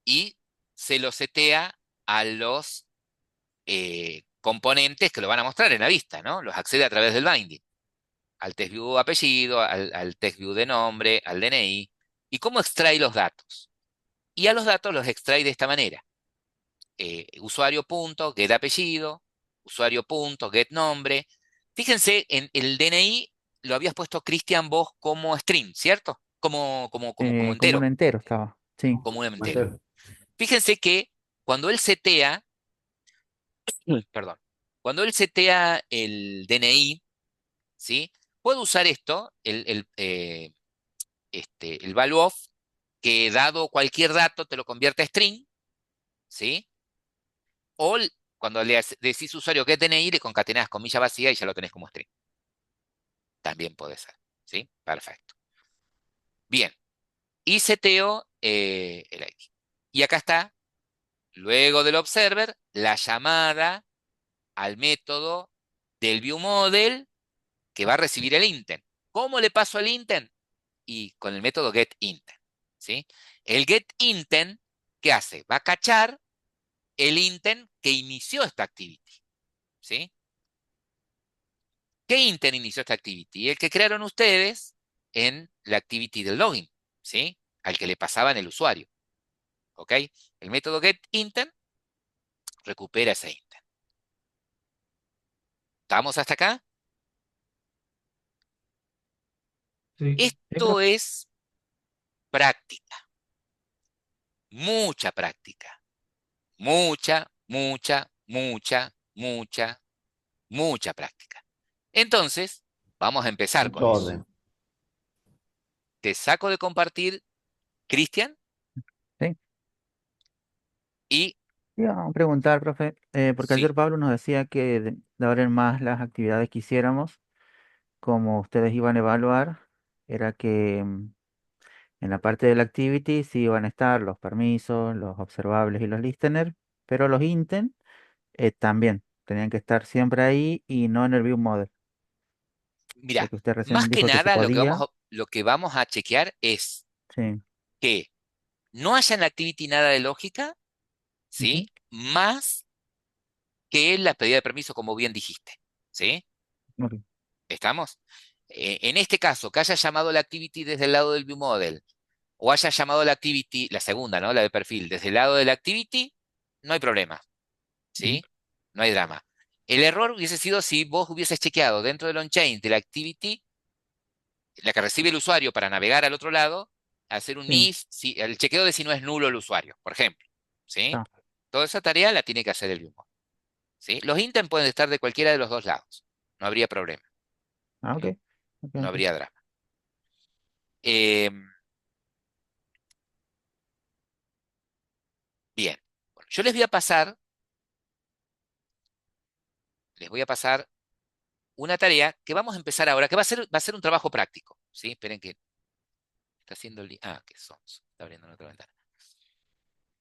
y se lo setea a los componentes que lo van a mostrar en la vista, ¿no? Los accede a través del binding. Al test view apellido, al test view de nombre, al DNI. ¿Y cómo extrae los datos? Y a los datos los extrae de esta manera. Usuario punto, get apellido, usuario punto, get nombre. Fíjense, en el DNI lo habías puesto Cristian vos como string, ¿cierto? Como Como un entero, entero estaba. Sí. como un Como entero. entero. Fíjense que cuando él setea, perdón, cuando él setea el DNI, ¿sí? Puedo usar esto, el value of, que dado cualquier dato te lo convierte a string, ¿sí? O cuando decís usuario que DNI, le concatenás comilla vacía y ya lo tenés como string. También puede ser, ¿sí? Perfecto. Bien, y seteo el ID. Y acá está, luego del observer, la llamada al método del viewModel que va a recibir el intent. ¿Cómo le paso el intent? Y con el método getIntent, ¿sí? El getIntent, ¿qué hace? Va a cachar el intent que inició esta activity, ¿sí? ¿Qué intent inició esta activity? El que crearon ustedes en la activity del login, ¿sí? Al que le pasaban el usuario, ¿ok? El método getIntent recupera ese intent. ¿Estamos hasta acá? sí. Sí, Esto profe. es práctica, mucha práctica, mucha práctica. Entonces, vamos a empezar con Mucho eso. orden. Te saco de compartir, Cristian, Sí. y Iba a preguntar, profe, porque sí, ayer Pablo nos decía que de ahora en más las actividades que hiciéramos, como ustedes iban a evaluar, era que en la parte del activity sí iban a estar los permisos, los observables y los listeners, pero los intent también tenían que estar siempre ahí y no en el view model, mira, porque usted más recién que dijo que se nada podía. lo que vamos a chequear es Sí. que no haya en la activity nada de lógica, Ujú. ¿sí? Más que la pedida de permiso, como bien dijiste, ¿sí? Ok. ¿Estamos? En este caso, que haya llamado la activity desde el lado del viewModel, o haya llamado la activity, la segunda, ¿no? La de perfil, desde el lado de la activity, no hay problema, Mm. ¿sí? No hay drama. El error hubiese sido si vos hubieses chequeado dentro del on-chain de la activity, la que recibe el usuario para navegar al otro lado, hacer un Sí, if, el chequeo de si no es nulo el usuario, por ejemplo, ¿sí? está. Toda esa tarea la tiene que hacer el viewModel, ¿sí? Los intent pueden estar de cualquiera de los dos lados, no habría problema, Ah, ok. ¿sí? Ok, No ok. habría drama. Em, Bien, bueno, yo les voy a pasar una tarea que vamos a empezar ahora, que va a ser un trabajo práctico, ¿sí? Esperen que está haciendo que son, está abriendo en otra ventana.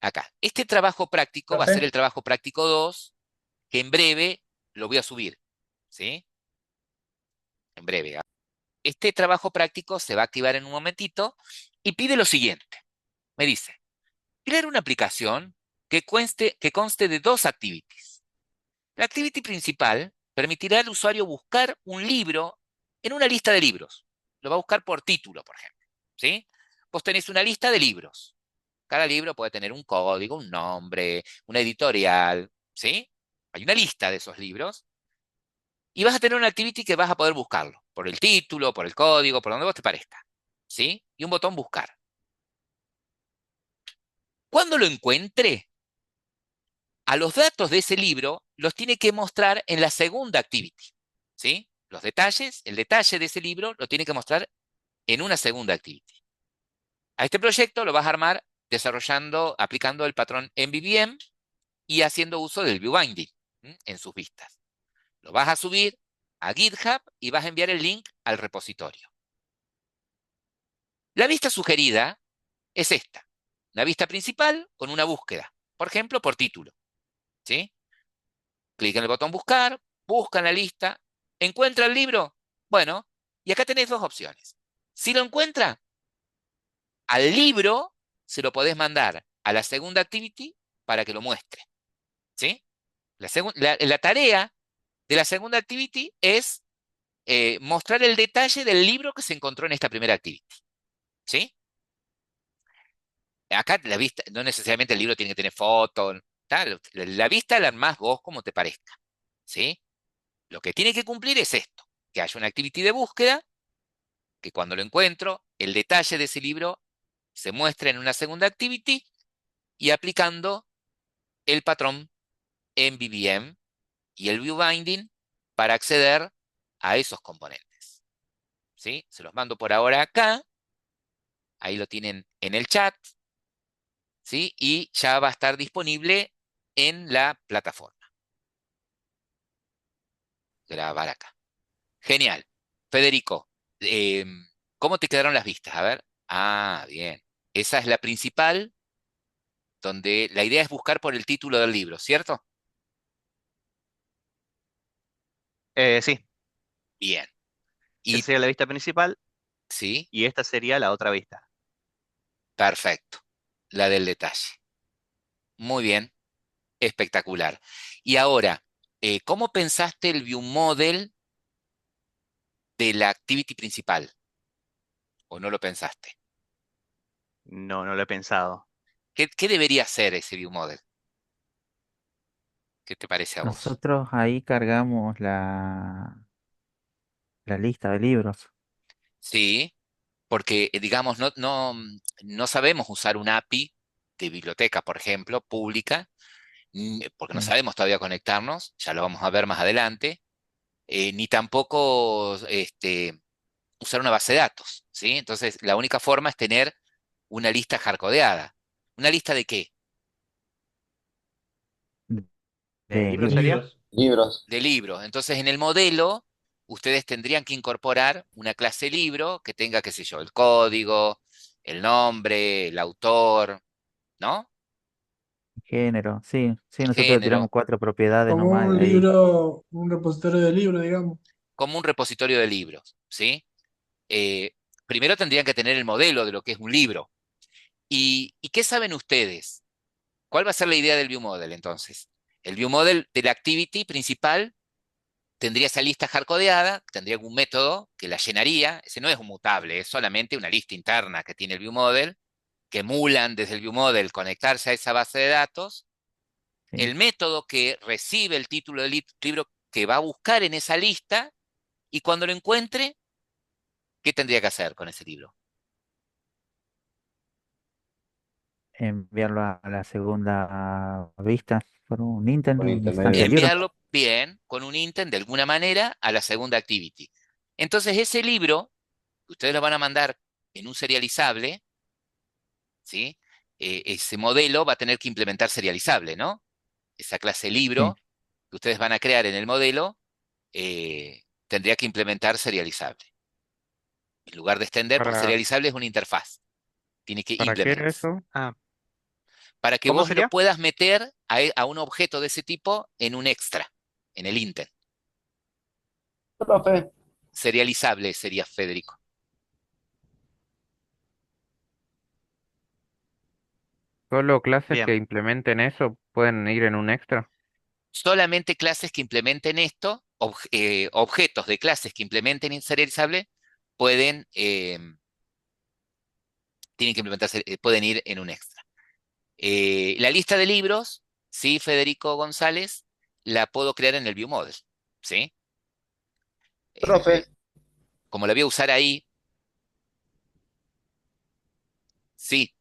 Acá, este trabajo práctico va a ser Profe, el trabajo práctico 2, que en breve lo voy a subir, ¿sí? En breve. Este trabajo práctico se va a activar en un momentito y pide lo siguiente. Me dice, crear una aplicación que conste de dos activities. La activity principal permitirá al usuario buscar un libro en una lista de libros. Lo va a buscar por título, por ejemplo. ¿Sí? Vos tenés una lista de libros. Cada libro puede tener un código, un nombre, una editorial. ¿Sí? Hay una lista de esos libros. Y vas a tener una activity que vas a poder buscarlo. Por el título, por el código, por donde vos te parezca. ¿Sí? Y un botón buscar. Cuando lo encuentre, a los datos de ese libro los tiene que mostrar en la segunda activity. ¿Sí? Los detalles, el detalle de ese libro lo tiene que mostrar en una segunda activity. A este proyecto lo vas a armar desarrollando, aplicando el patrón MVVM y haciendo uso del viewbinding en sus vistas. Lo vas a subir a GitHub y vas a enviar el link al repositorio. La vista sugerida es esta. Una vista principal con una búsqueda. Por ejemplo, por título. ¿Sí? Clic en el botón buscar, busca en la lista, ¿encuentra el libro? Bueno, y acá tenés dos opciones. Si lo encuentra, al libro se lo podés mandar a la segunda activity para que lo muestre. ¿Sí? La tarea de la segunda activity es mostrar el detalle del libro que se encontró en esta primera activity. ¿Sí? Acá la vista, no necesariamente el libro tiene que tener fotos, tal, la vista la armás vos como te parezca. ¿Sí? Lo que tiene que cumplir es esto, que haya una activity de búsqueda, que cuando lo encuentro, el detalle de ese libro se muestre en una segunda activity y aplicando el patrón MVVM y el view binding para acceder a esos componentes. ¿Sí? Se los mando por ahora acá, ahí lo tienen en el chat, ¿sí? Y ya va a estar disponible en la plataforma. Grabar acá. Genial. Federico, eh, ¿cómo te quedaron las vistas? A ver. Ah, bien. Esa es la principal, donde la idea es buscar por el título del libro, ¿cierto? Sí, Bien. esa Y sería la vista principal sí, y esta sería la otra vista. perfecto. La del detalle. Muy bien, espectacular. Y ahora, ¿cómo pensaste el view model de la activity principal? ¿O no lo pensaste? No, no lo he pensado. ¿Qué debería ser ese view model? ¿Qué te parece a vos? Nosotros ahí cargamos la lista de libros. Sí, porque, digamos, no sabemos usar un API de biblioteca, por ejemplo, pública, porque no Sí. sabemos todavía conectarnos, ya lo vamos a ver más adelante, ni tampoco usar una base de datos, ¿sí? Entonces, la única forma es tener una lista hardcodeada. ¿Una lista de qué? ¿De De libro De libros. sería? libros. Libros. De libros. Entonces, en el modelo, ustedes tendrían que incorporar una clase libro que tenga, qué sé yo, el código, el nombre, el autor, ¿no? Género. Sí, sí, El nosotros tenemos género, 4 propiedades como nomás un ahí. libro, un repositorio de libros, digamos. como un repositorio de libros, ¿sí? Eh, Primero tendrían que tener el modelo de lo que es un libro. ¿Y qué saben ustedes? ¿Cuál va a ser la idea del view model entonces? El view model de la activity principal tendría esa lista hardcodeada, tendría algún método que la llenaría. Ese no es un mutable, es solamente una lista interna que tiene el viewModel, que emulan desde el viewModel conectarse a esa base de datos. Sí. El método que recibe el título del libro que va a buscar en esa lista, y cuando lo encuentre, ¿qué tendría que hacer con ese libro? Enviarlo a la segunda vista por un intent, Con una instancia intermedio. de libro. Enviarlo bien, con un intent, de alguna manera, a la segunda activity. Entonces, ese libro, ustedes lo van a mandar en un serializable, ¿sí? Ese modelo va a tener que implementar serializable, ¿no? Esa clase libro Sí, que ustedes van a crear en el modelo tendría que implementar serializable. En lugar de extender, porque ¿Para, serializable es una interfaz. Tiene que para qué implement. era eso? Ah, Para que ¿cómo vos lo sería? puedas meter a un objeto de ese tipo en un extra, en el intent. Profe, Serializable sería, Federico. ¿Solo clases Bien, que implementen eso pueden ir en un extra? Solamente clases que implementen esto, objetos de clases que implementen serializable, pueden, tienen que implementarse, pueden ir en un extra. La lista de libros, sí, Federico González, la puedo crear en el viewModel, ¿sí? profe, Como la voy a usar ahí, sí.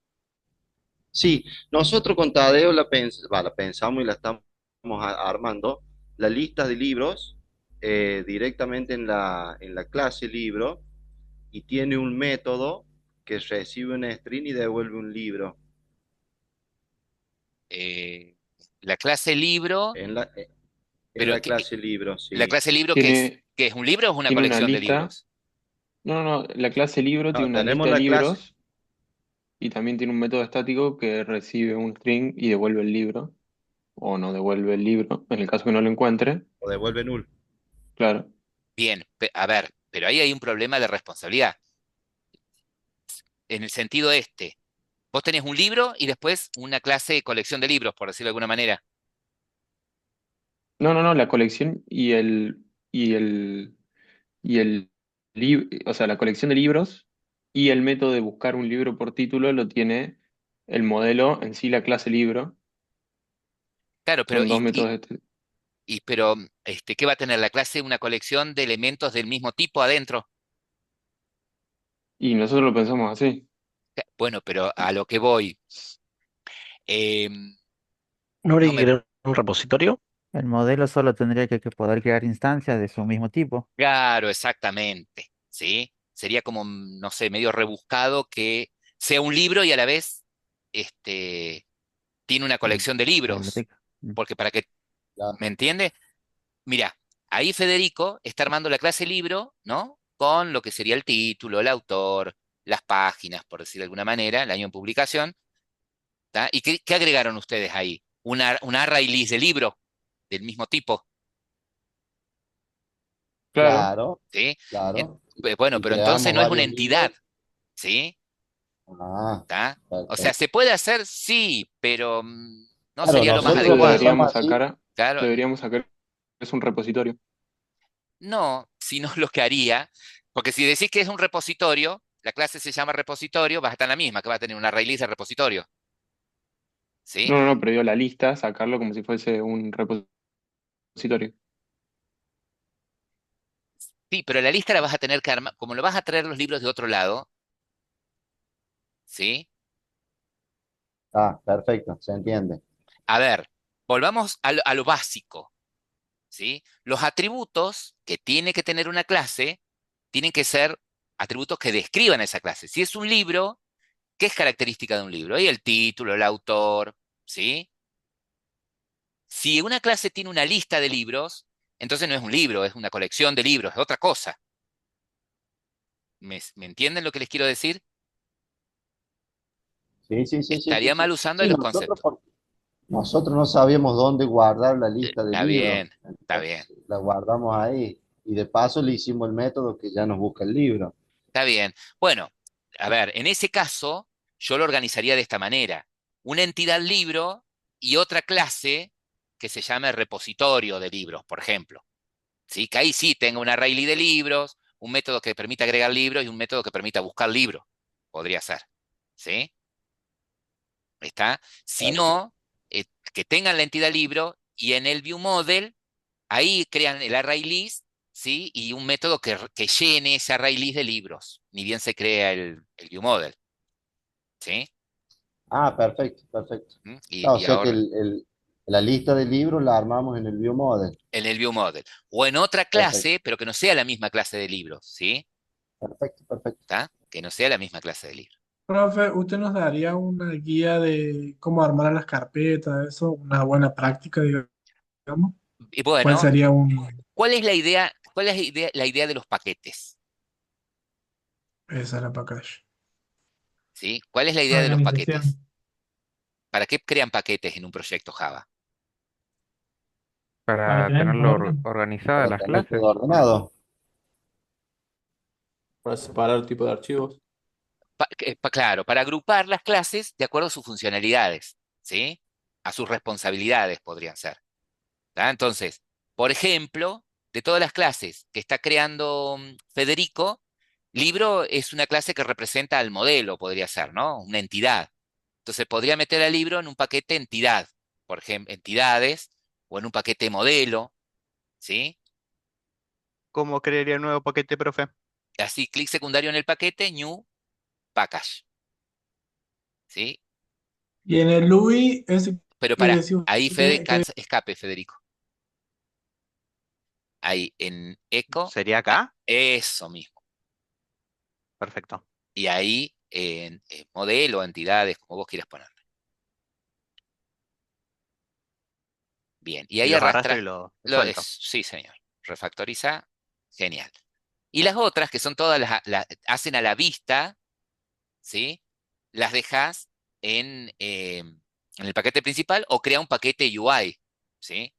sí, nosotros con Tadeo la pensamos y la estamos armando, la lista de libros directamente en la clase libro y tiene un método que recibe un string y devuelve un libro. eh, la clase libro, En la, en pero la clase libro, la sí. clase libro, Tiene, qué es un libro o es una tiene una colección de lista. libros? No, no, la clase libro tiene No, una tenemos lista de la clase, libros y también tiene un método estático que recibe un string y devuelve el libro, o no devuelve el libro, en el caso que no lo encuentre. o devuelve null. Claro. Bien, a ver, pero ahí hay un problema de responsabilidad. En el sentido este, vos tenés un libro y después una clase de colección de libros, por decirlo de alguna manera. No, no, no, la colección y el o sea, la colección de libros y el método de buscar un libro por título lo tiene el modelo en sí, la clase libro. Claro, pero Son dos métodos pero ¿qué va a tener la clase? Una colección de elementos del mismo tipo adentro. y nosotros lo pensamos así. Bueno, pero a lo que voy, em, ¿No habría no que me. crear un repositorio? el modelo solo tendría que poder crear instancias de su mismo tipo. Claro, exactamente, ¿sí? Sería como, no sé, medio rebuscado que sea un libro y a la vez tiene una Mm, colección de libros, biblioteca. Mm. porque para que, La- ¿me entiende? Mira, ahí Federico está armando la clase libro, ¿no? Con lo que sería el título, el autor, las páginas, por decir de alguna manera, el año de publicación, ¿tá? ¿Y qué agregaron ustedes ahí? Una array list de libro del mismo tipo, Claro, Claro, ¿sí? En- claro. bueno, Y pero entonces creamos no es una varios entidad, libros. ¿sí? Ah, ¿Tá? O sea, perfecto. ¿se puede hacer? Sí, pero no Claro, sería lo más nosotros nosotros lo adecuado. pensamos así. Claro, deberíamos sacar, es un repositorio. no, sino lo que haría, porque si decís que es un repositorio, la clase se llama repositorio, vas a estar en la misma, que va a tener una array list de repositorio, ¿sí? No, no, no, pero digo la lista, sacarlo como si fuese un repositorio. Sí, pero la lista la vas a tener que armar, como lo vas a traer los libros de otro lado, ¿sí? Ah, perfecto, se entiende. A ver, volvamos a lo básico, ¿sí? Los atributos que tiene que tener una clase tienen que ser atributos que describan esa clase. Si es un libro, ¿qué es característica de un libro? Ahí el título, el autor, ¿sí? Si una clase tiene una lista de libros, entonces no es un libro, es una colección de libros, es otra cosa. ¿Me entienden lo que les quiero decir? Sí, sí, sí, sí, sí, Estaría sí. mal usando Sí, los nosotros, conceptos. nosotros no sabíamos dónde guardar la lista de Está libros. bien, está bien, Entonces la guardamos ahí. Y de paso le hicimos el método que ya nos busca el libro. está bien. Bueno, a ver, en ese caso, yo lo organizaría de esta manera. Una entidad libro y otra clase que se llame repositorio de libros, por ejemplo. ¿sí? Que ahí sí tenga un array list de libros, un método que permita agregar libros y un método que permita buscar libros. Podría ser. ¿Sí? ¿Está? Si no, que tengan la entidad libro y en el view model, ahí crean el array list, ¿sí? Y un método que llene ese array list de libros, ni bien se crea el view model. ¿Sí? Ah, perfecto, perfecto. ¿Mm? Ah, o Y sea que ahora la lista de libros la armamos en el ViewModel. en el view model. O en otra Perfecto, clase, pero que no sea la misma clase de libros. ¿Sí? perfecto, perfecto. ¿Está? Que no sea la misma clase de libros. Profe, ¿usted nos daría una guía de cómo armar las carpetas, eso? Una buena práctica, digamos. Y ¿Cuál bueno, sería un... ¿cuál es la idea? ¿Cuál es la idea de los paquetes? Esa es la package. ¿Sí? ¿Cuál es la idea de los paquetes? Organización. ¿Para qué crean paquetes en un proyecto Java? Para Para tener tenerlo orden. organizadas Para las tener todo clases. ordenado. Para separar tipo de archivos. Claro, para agrupar las clases de acuerdo a sus funcionalidades, ¿sí? A sus responsabilidades podrían ser. ¿Tá? Entonces, por ejemplo, de todas las clases que está creando Federico, libro es una clase que representa al modelo, podría ser, ¿no? Una entidad. Entonces, podría meter al libro en un paquete entidad, por ejemplo, entidades, o en un paquete modelo, ¿sí? ¿Cómo crearía un nuevo paquete, profe? Así, clic secundario en el paquete, new package, ¿sí? Y en el UI, ese Pero que para, decía ahí Fede, usted, que escape, Federico. Ahí en eco, ¿Sería acá? eso mismo. Perfecto. Y ahí en modelo, entidades, como vos quieras poner. Bien, y Y ahí los arrastro y arrastra, los suelto. sí, señor, refactoriza, genial. Y las otras, que son todas hacen a la vista, ¿sí? Las dejas en el paquete principal o crea un paquete UI, ¿sí?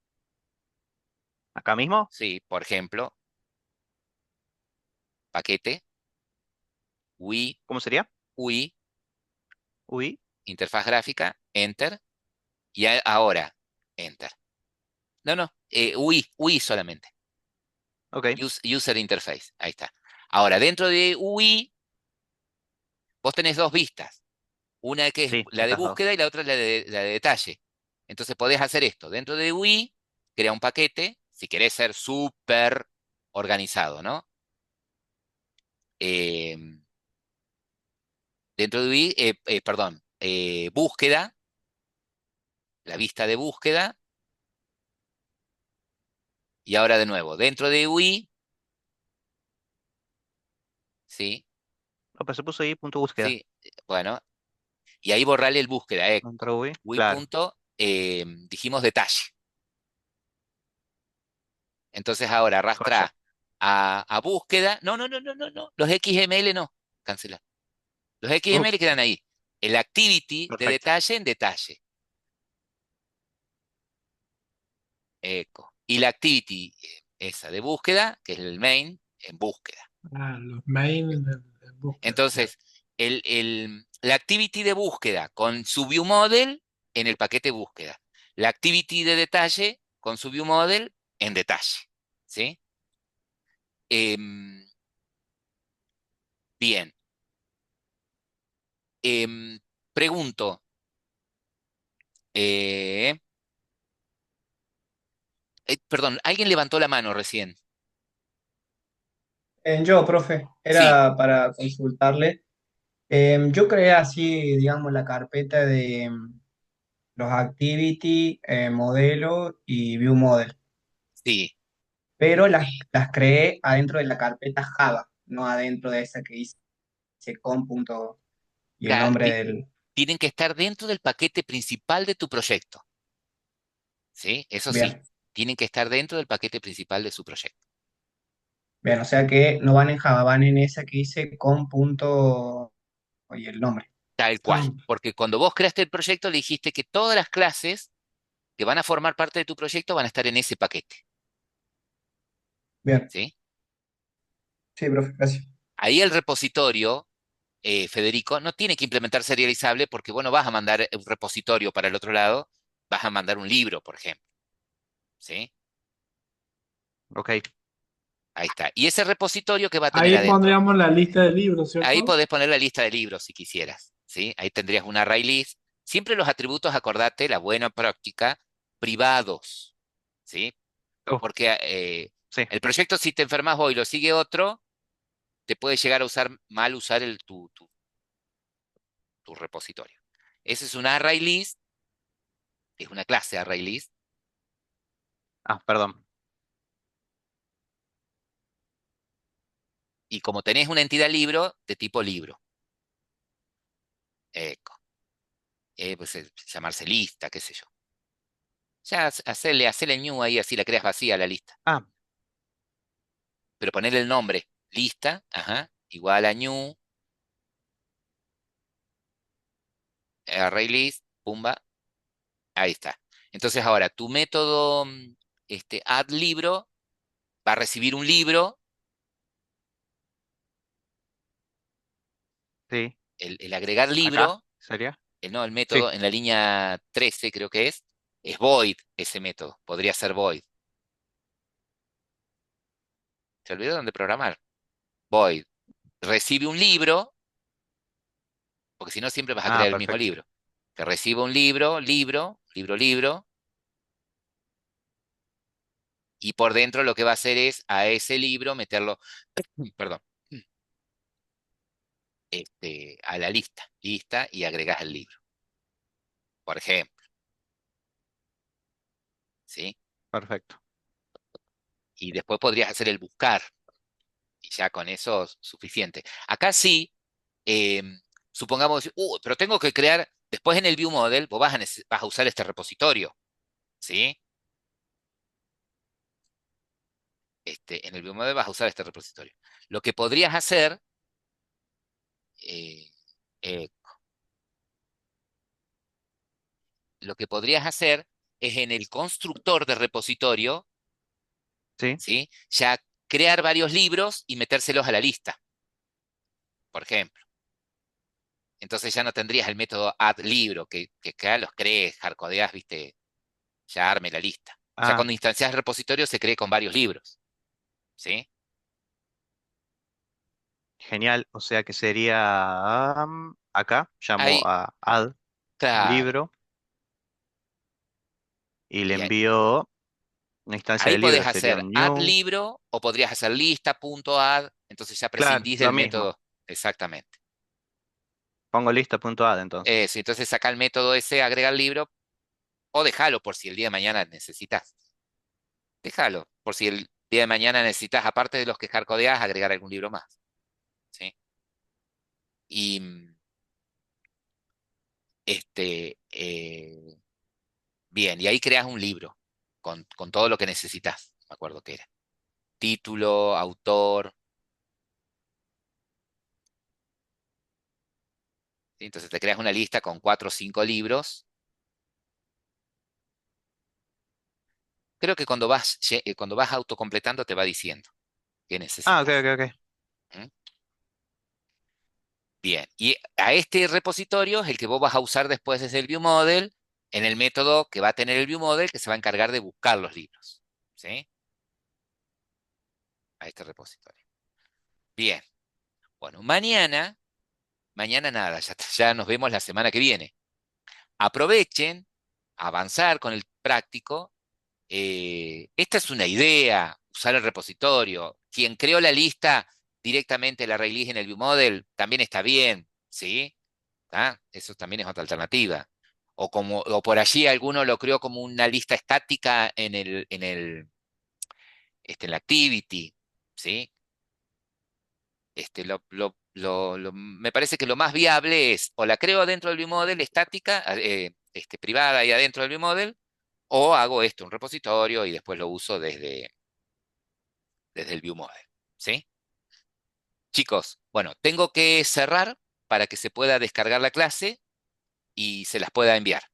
¿Acá mismo? Sí, por ejemplo, paquete, UI, ¿Cómo sería? UI, UI. interfaz gráfica, enter, y ahora, enter. No, no, UI solamente. Ok. User interface, ahí está. Ahora, dentro de UI, vos tenés dos vistas. Una que es Sí, la de estas dos. búsqueda y la otra es la de detalle. Entonces podés hacer esto. Dentro de UI, crea un paquete, si querés ser súper organizado, ¿no? Eh, dentro de UI, perdón, búsqueda, la vista de búsqueda, y ahora de nuevo, dentro de UI, ¿sí? No, pero se puso ahí punto búsqueda. Sí, bueno, y ahí borrarle el búsqueda, Contra UI. UI Claro. punto, dijimos detalle. Entonces ahora Joya. arrastra a búsqueda. No, no, no, no, no, no. Los XML no. Cancela. Los XML Ups. quedan ahí. El activity de Perfecto. detalle en detalle. Eco. Y la activity esa de búsqueda, que es el main, en búsqueda. los main en búsqueda. Bien. Entonces, la activity de búsqueda con su view model en el paquete búsqueda. La activity de detalle con su view model en detalle. ¿Sí? Em, bien. Em, pregunto. eh, perdón, alguien levantó la mano recién. Yo, profe, Sí, era para consultarle. Yo creé así, digamos, la carpeta de los activity, modelo y view model, sí. pero las creé adentro de la carpeta Java, no adentro de esa que dice com punto y el Ca- nombre ti- del... Tienen que estar dentro del paquete principal de tu proyecto. ¿Sí? Eso sí. Bien, Tienen que estar dentro del paquete principal de su proyecto. bien, o sea que no van en Java, van en esa que dice com punto y el nombre. Tal cual. Camp. Porque cuando vos creaste el proyecto, le dijiste que todas las clases que van a formar parte de tu proyecto van a estar en ese paquete. Bien, ¿Sí? sí, profe, gracias. Ahí el repositorio, Federico, no tiene que implementar serializable porque vos no vas a mandar un repositorio para el otro lado, vas a mandar un libro, por ejemplo. ¿Sí? Ok. Ahí está. Y ese repositorio que va a tener Ahí adentro. pondríamos la lista de libros, Ahí ¿cierto? podés poner la lista de libros si quisieras, ¿sí? Ahí tendrías un array list. Siempre los atributos, acordate, la buena práctica, privados, ¿sí? Porque sí. el proyecto, si te enfermas hoy y lo sigue otro, te puede llegar a usar tu repositorio. Ese es un array list, es una clase array list. Ah, perdón. Y como tenés una entidad libro, de tipo libro. Eco. Pues llamarse lista, qué sé yo. Ya hacele new ahí, así la creas vacía la lista. Ah, Pero ponerle el nombre, lista, ajá, igual a new, array list, pumba, ahí está. Entonces ahora, tu método add libro va a recibir un libro, sí. el agregar Acá libro, sería. no, el Sí. método en la línea 13 creo que es void ese método, podría ser void. Se olvidaron de programar. Void. Recibe un libro, porque si no siempre vas a Ah, crear el mismo perfecto. libro. Que reciba un libro, libro, y por dentro lo que va a hacer es a ese libro meterlo, perdón, a la lista, y agregas el libro, por ejemplo, ¿sí? Perfecto. Y después podrías hacer el buscar, y ya con eso es suficiente. Acá sí, eh, supongamos, pero tengo que crear, después en el view model, vos vas a usar este repositorio, ¿sí? En el view model vas a usar este repositorio. Lo que podrías hacer, eh, eh, lo que podrías hacer es en el constructor de repositorio, Sí. ¿sí? Ya crear varios libros y metérselos a la lista, por ejemplo. Entonces ya no tendrías el método add libro, que acá los crees, hardcodeas, viste, ya arme la lista. Ya Ah, cuando instancias el repositorio se cree con varios libros, ¿sí? genial. O sea que sería acá, llamo Ahí, a add claro. libro y le Y envío una instancia ahí de libro. podés Sería hacer un add new. libro o podrías hacer lista.add, entonces ya Claro, prescindís lo del mismo. método. Exactamente. Pongo lista.add entonces. Eso, entonces saca el método ese, agrega el libro, o déjalo por si el día de mañana necesitas. Déjalo, por si el día de mañana necesitas, aparte de los que hardcodeas, agregar algún libro más, ¿sí? Y bien, y ahí creas un libro con todo lo que necesitas. Me acuerdo que era. Título, autor. ¿Sí? Entonces te creas una lista con 4 o 5 libros. Creo que cuando vas autocompletando te va diciendo qué Ah, ok, necesitas. ok, ok. ¿Mm? Bien, y a este repositorio es el que vos vas a usar después desde el ViewModel en el método que va a tener el ViewModel que se va a encargar de buscar los libros. ¿Sí? A este repositorio. Bien, bueno, mañana nada, ya nos vemos la semana que viene. Aprovechen a avanzar con el práctico. Esta es una idea, usar el repositorio. Quien creó la lista directamente la release en el ViewModel también está bien, ¿sí? ¿Ah? Eso también es otra alternativa. O por allí alguno lo creó como una lista estática en la activity, ¿sí? Me parece que lo más viable es o la creo dentro del ViewModel estática, privada y adentro del ViewModel, o hago un repositorio y después lo uso desde el ViewModel, ¿sí? Chicos, bueno, tengo que cerrar para que se pueda descargar la clase y se las pueda enviar.